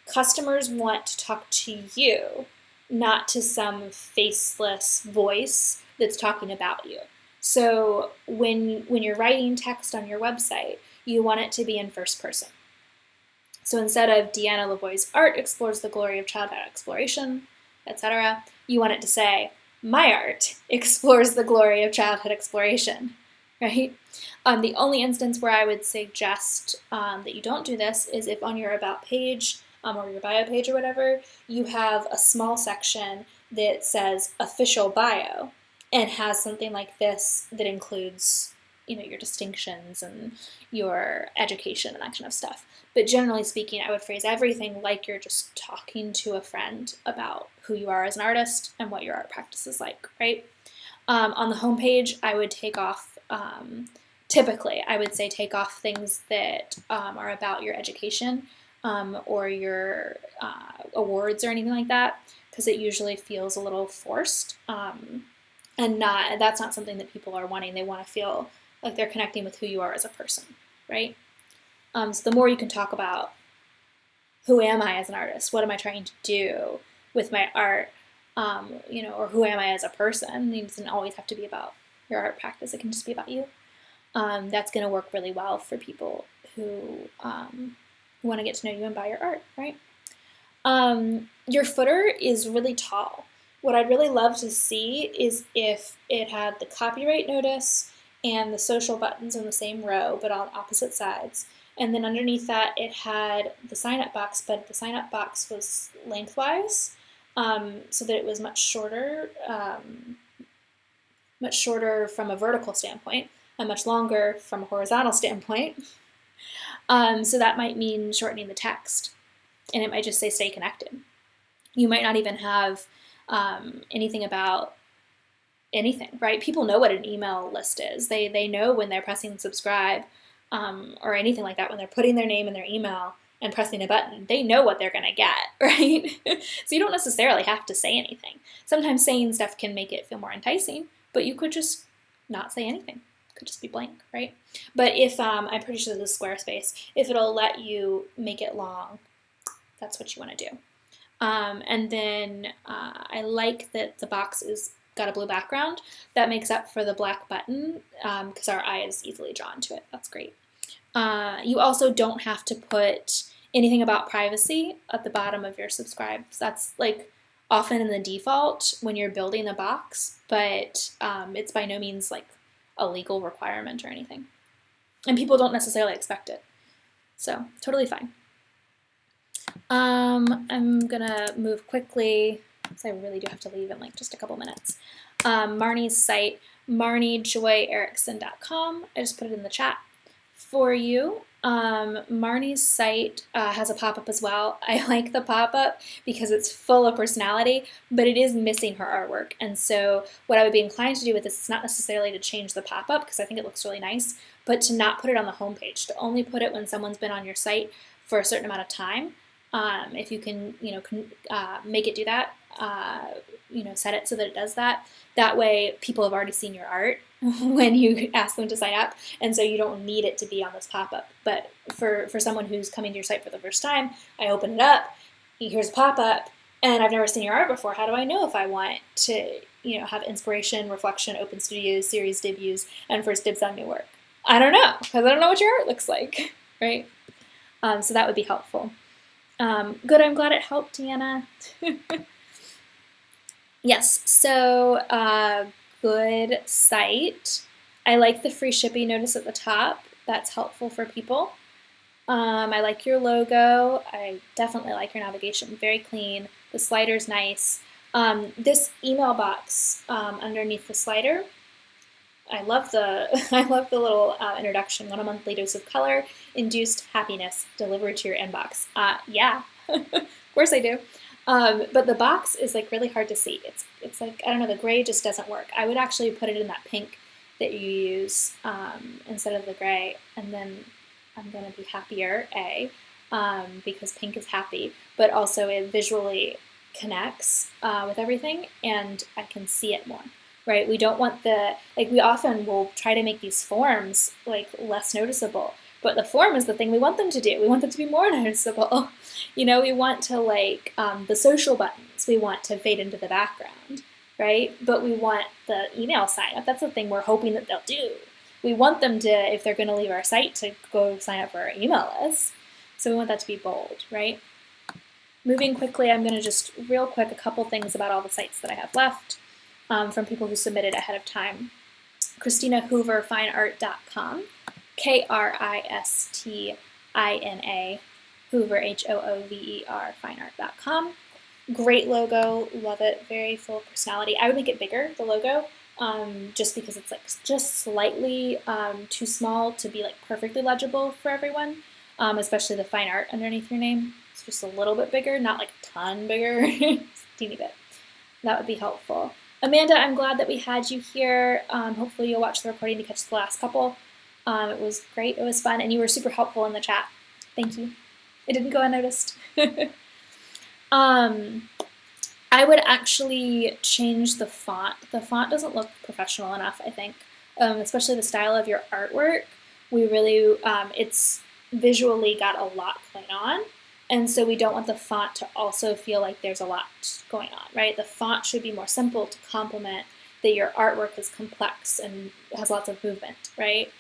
Speaker 1: Customers want to talk to you, not to some faceless voice that's talking about you. So when you're writing text on your website, you want it to be in first person. So instead of Deanna Lavoie's art explores the glory of childhood exploration, etc., you want it to say, my art explores the glory of childhood exploration, right? The only instance where I would suggest that you don't do this is if on your About page or your bio page or whatever, you have a small section that says official bio and has something like this that includes, your distinctions and your education and that kind of stuff. But generally speaking, I would phrase everything like you're just talking to a friend about who you are as an artist and what your art practice is like, right? On the homepage, I would take off, typically, I would say take off things that are about your education or your awards or anything like that, because it usually feels a little forced. And that's not something that people are wanting. They want to feel like they're connecting with who you are as a person, right? So the more you can talk about who am I as an artist, what am I trying to do with my art, or who am I as a person. It doesn't always have to be about your art practice. It can just be about you. That's going to work really well for people who want to get to know you and buy your art, right? Your footer is really tall. What I'd really love to see is if it had the copyright notice and the social buttons in the same row, but on opposite sides. And then underneath that, it had the sign-up box, but the sign-up box was lengthwise, so that it was much shorter from a vertical standpoint, and much longer from a horizontal standpoint. So that might mean shortening the text, and it might just say stay connected. You might not even have anything about anything, right? People know what an email list is. They know when they're pressing subscribe or anything like that, when they're putting their name and their email and pressing a button, they know what they're going to get, right? So you don't necessarily have to say anything. Sometimes saying stuff can make it feel more enticing, but you could just not say anything. It could just be blank, right? But if, I'm pretty sure this is Squarespace, if it'll let you make it long, that's what you want to do. And then I like that the box is got a blue background. That makes up for the black button because our eye is easily drawn to it. That's great. You also don't have to put anything about privacy at the bottom of your subscribes. That's like often in the default when you're building the box, but it's by no means like a legal requirement or anything. And people don't necessarily expect it. So totally fine. I'm gonna move quickly because I really do have to leave in like just a couple minutes. Marnie's site, marniejoyerickson.com. I just put it in the chat for you. Marnie's site has a pop-up as well. I like the pop-up because it's full of personality, but it is missing her artwork. And so what I would be inclined to do with this is not necessarily to change the pop-up because I think it looks really nice, but to not put it on the homepage, to only put it when someone's been on your site for a certain amount of time. If you can, make it do that, set it so that it does that. That way people have already seen your art when you ask them to sign up, and so you don't need it to be on this pop-up. But for someone who's coming to your site for the first time, I open it up, here's a pop-up, and I've never seen your art before. How do I know if I want to, have inspiration, reflection, open studios, series debuts, and first dibs on new work? I don't know, because I don't know what your art looks like, right? So that would be helpful. Good, I'm glad it helped, Deanna. Yes, so good site. I like the free shipping notice at the top. That's helpful for people. I like your logo. I definitely like your navigation. Very clean. The slider's nice. This email box underneath the slider, I love the little introduction. Want a monthly dose of color, induced happiness delivered to your inbox. Yeah, of course I do. But the box is like really hard to see. It's like, I don't know, the gray just doesn't work. I would actually put it in that pink that you use instead of the gray, and then I'm gonna be happier, because pink is happy, but also it visually connects with everything, and I can see it more. right? We don't want we often will try to make these forms less noticeable, but the form is the thing we want them to do. We want them to be more noticeable. We want to the social buttons, we want to fade into the background, right? But we want the email sign up. That's the thing we're hoping that they'll do. We want them to, if they're going to leave our site, to go sign up for our email list. So we want that to be bold, right? Moving quickly, I'm going to just real quick a couple things about all the sites that I have left from people who submitted ahead of time. Christina Hoover, fineart.com, Kristina, Hoover, Hoover, fineart.com. Great logo, love it, very full of personality. I would make it bigger, the logo, just because it's just slightly too small to be perfectly legible for everyone, especially the fine art underneath your name. It's just a little bit bigger, not a ton bigger, just a teeny bit. That would be helpful. Amanda, I'm glad that we had you here. Hopefully you'll watch the recording to catch the last couple. It was great, it was fun, and you were super helpful in the chat. Thank you. It didn't go unnoticed. I would actually change the font. The font doesn't look professional enough, I think, especially the style of your artwork. We really, it's visually got a lot going on, and so we don't want the font to also feel like there's a lot going on, right? The font should be more simple to complement that your artwork is complex and has lots of movement, right?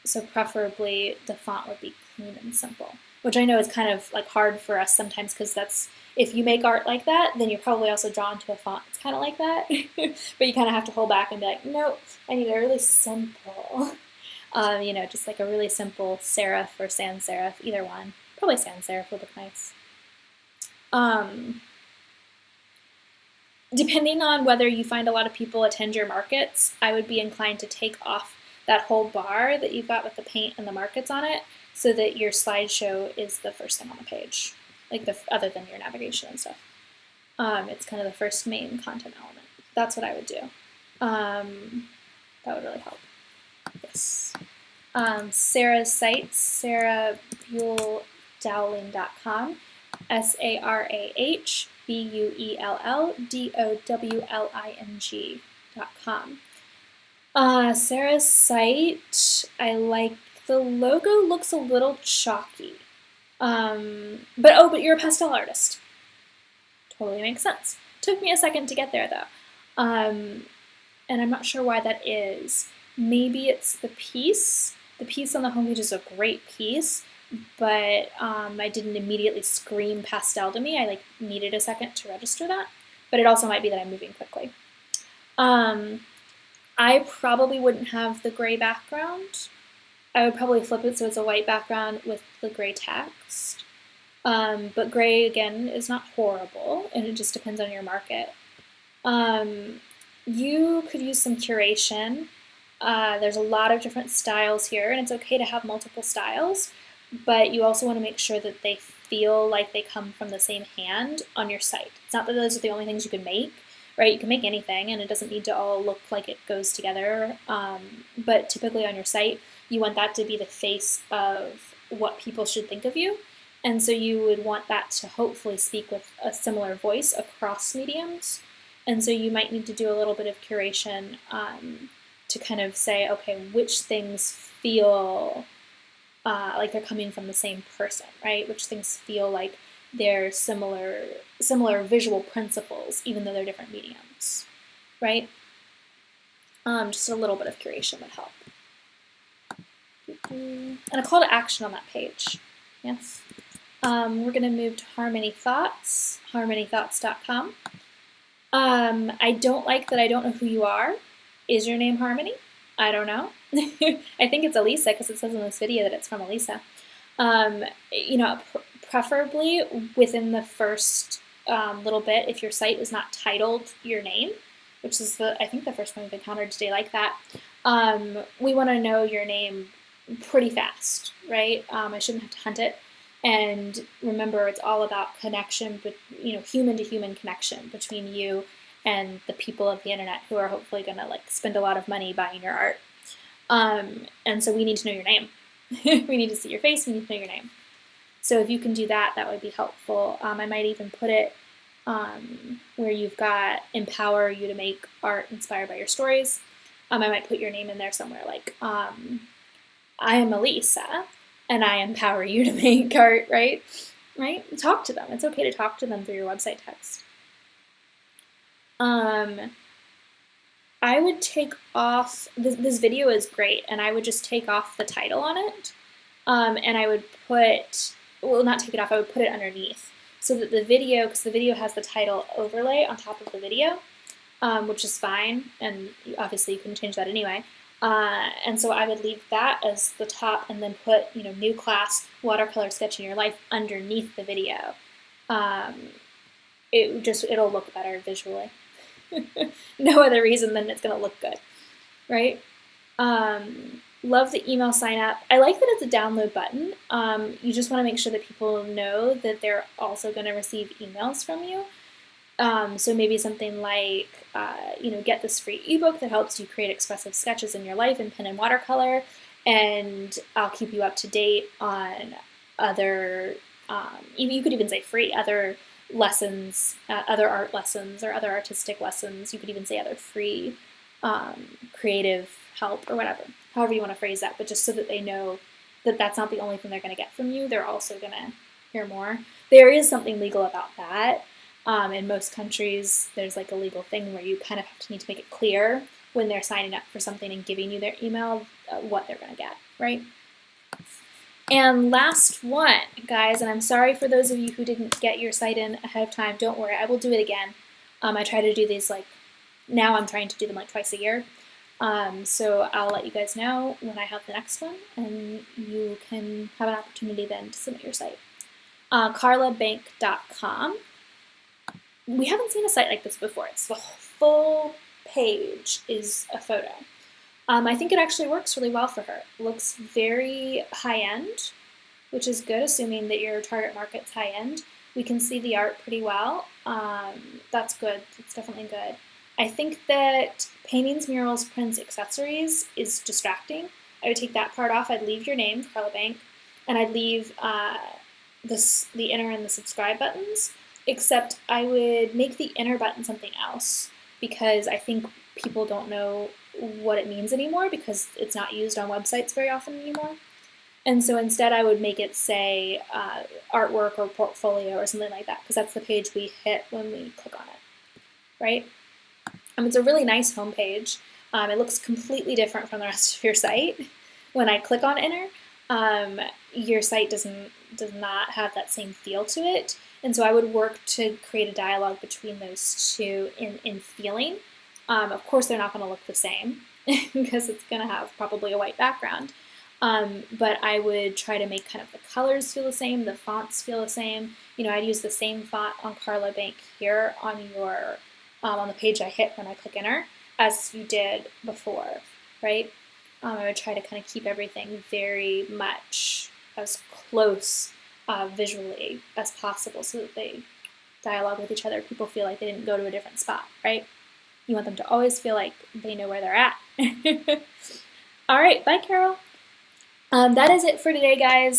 Speaker 1: So preferably the font would be clean and simple, which I know is kind of hard for us sometimes, because that's, if you make art like that, then you're probably also drawn to a font that's kind of like that. But you kind of have to hold back and be like, no, I need a really simple, just a really simple serif or sans serif, either one. Probably sans serif would look nice. Depending on whether you find a lot of people attend your markets, I would be inclined to take off that whole bar that you've got with the paint and the markets on it, so that your slideshow is the first thing on the page, other than your navigation and stuff. It's kind of the first main content element. That's what I would do. That would really help. Yes. Sarah's site, sarahbuelldowling.com, SarahBuelldowling.com. Sarah's site, I like the logo, looks a little chalky. But you're a pastel artist. Totally makes sense. Took me a second to get there though. And I'm not sure why that is. Maybe it's the piece. The piece on the homepage is a great piece, but I didn't immediately scream pastel to me. I needed a second to register that. But it also might be that I'm moving quickly. I probably wouldn't have the gray background. I would probably flip it so it's a white background with the gray text. But gray, again, is not horrible, and it just depends on your market. You could use some curation. There's a lot of different styles here, and it's okay to have multiple styles, but you also want to make sure that they feel like they come from the same hand on your site. It's not that those are the only things you can make, right? You can make anything, and it doesn't need to all look like it goes together, but typically on your site, you want that to be the face of what people should think of you, and so you would want that to hopefully speak with a similar voice across mediums, and so you might need to do a little bit of curation to kind of say, okay, which things feel like they're coming from the same person, right? Which things feel like they're similar visual principles, even though they're different mediums, right? Just a little bit of curation would help. And a call to action on that page, yes. We're going to move to Harmony Thoughts, harmonythoughts.com. I don't like that I don't know who you are. Is your name Harmony? I don't know. I think it's Elisa because it says in this video that it's from Elisa. Preferably within the first little bit, if your site is not titled your name, which is I think the first one we've encountered today like that, we want to know your name pretty fast, right? I shouldn't have to hunt it. And remember, it's all about connection, but human to human connection between you and the people of the internet who are hopefully going to spend a lot of money buying your art. And so we need to know your name. We need to see your face. We need to know your name. So if you can do that, that would be helpful. I might even put it where you've got empower you to make art inspired by your stories. I might put your name in there somewhere, like I am Elisa, and I empower you to make art, right? Right? Talk to them. It's okay to talk to them through your website text. I would take off, this video is great, and I would just take off the title on it, and I would put, well, not take it off, I would put it underneath, so that the video, because the video has the title overlay on top of the video, which is fine, and obviously you can change that anyway. And so I would leave that as the top and then put, new class, watercolor sketch in your life underneath the video. It'll look better visually. No other reason than it's going to look good, right? Love the email sign up. I like that it's a download button. You just want to make sure that people know that they're also going to receive emails from you. So maybe something like, get this free ebook that helps you create expressive sketches in your life in pen and watercolor, and I'll keep you up to date on other, you could even say free, other lessons, other art lessons or other artistic lessons. You could even say other free creative help or whatever, however you want to phrase that, but just so that they know that that's not the only thing they're going to get from you. They're also going to hear more. There is something legal about that. In most countries, there's like a legal thing where you kind of have to need to make it clear when they're signing up for something and giving you their email what they're going to get, right? And last one, guys, and I'm sorry for those of you who didn't get your site in ahead of time. Don't worry, I will do it again. I try to do these now I'm trying to do them twice a year. So I'll let you guys know when I have the next one, and you can have an opportunity then to submit your site. CarlaBank.com. We haven't seen a site like this before. It's the full page is a photo. I think it actually works really well for her. It looks very high-end, which is good, assuming that your target market's high-end. We can see the art pretty well. That's good. It's definitely good. I think that paintings, murals, prints, accessories is distracting. I would take that part off. I'd leave your name, Carla Bank, and I'd leave the inner and the subscribe buttons, except I would make the inner button something else, because I think people don't know what it means anymore because it's not used on websites very often anymore. And so instead I would make it say artwork or portfolio or something like that, because that's the page we hit when we click on it, right? It's a really nice homepage. It looks completely different from the rest of your site. When I click on inner, your site does not have that same feel to it. And so I would work to create a dialogue between those two in feeling. Of course, they're not going to look the same because it's going to have probably a white background. But I would try to make kind of the colors feel the same, the fonts feel the same. I'd use the same font on Carla Bank here on your on the page I hit when I click enter as you did before, right? I would try to kind of keep everything very much as close visually as possible so that they dialogue with each other. People feel like they didn't go to a different spot, right? You want them to always feel like they know where they're at. All right, bye, Carol. That is it for today, guys.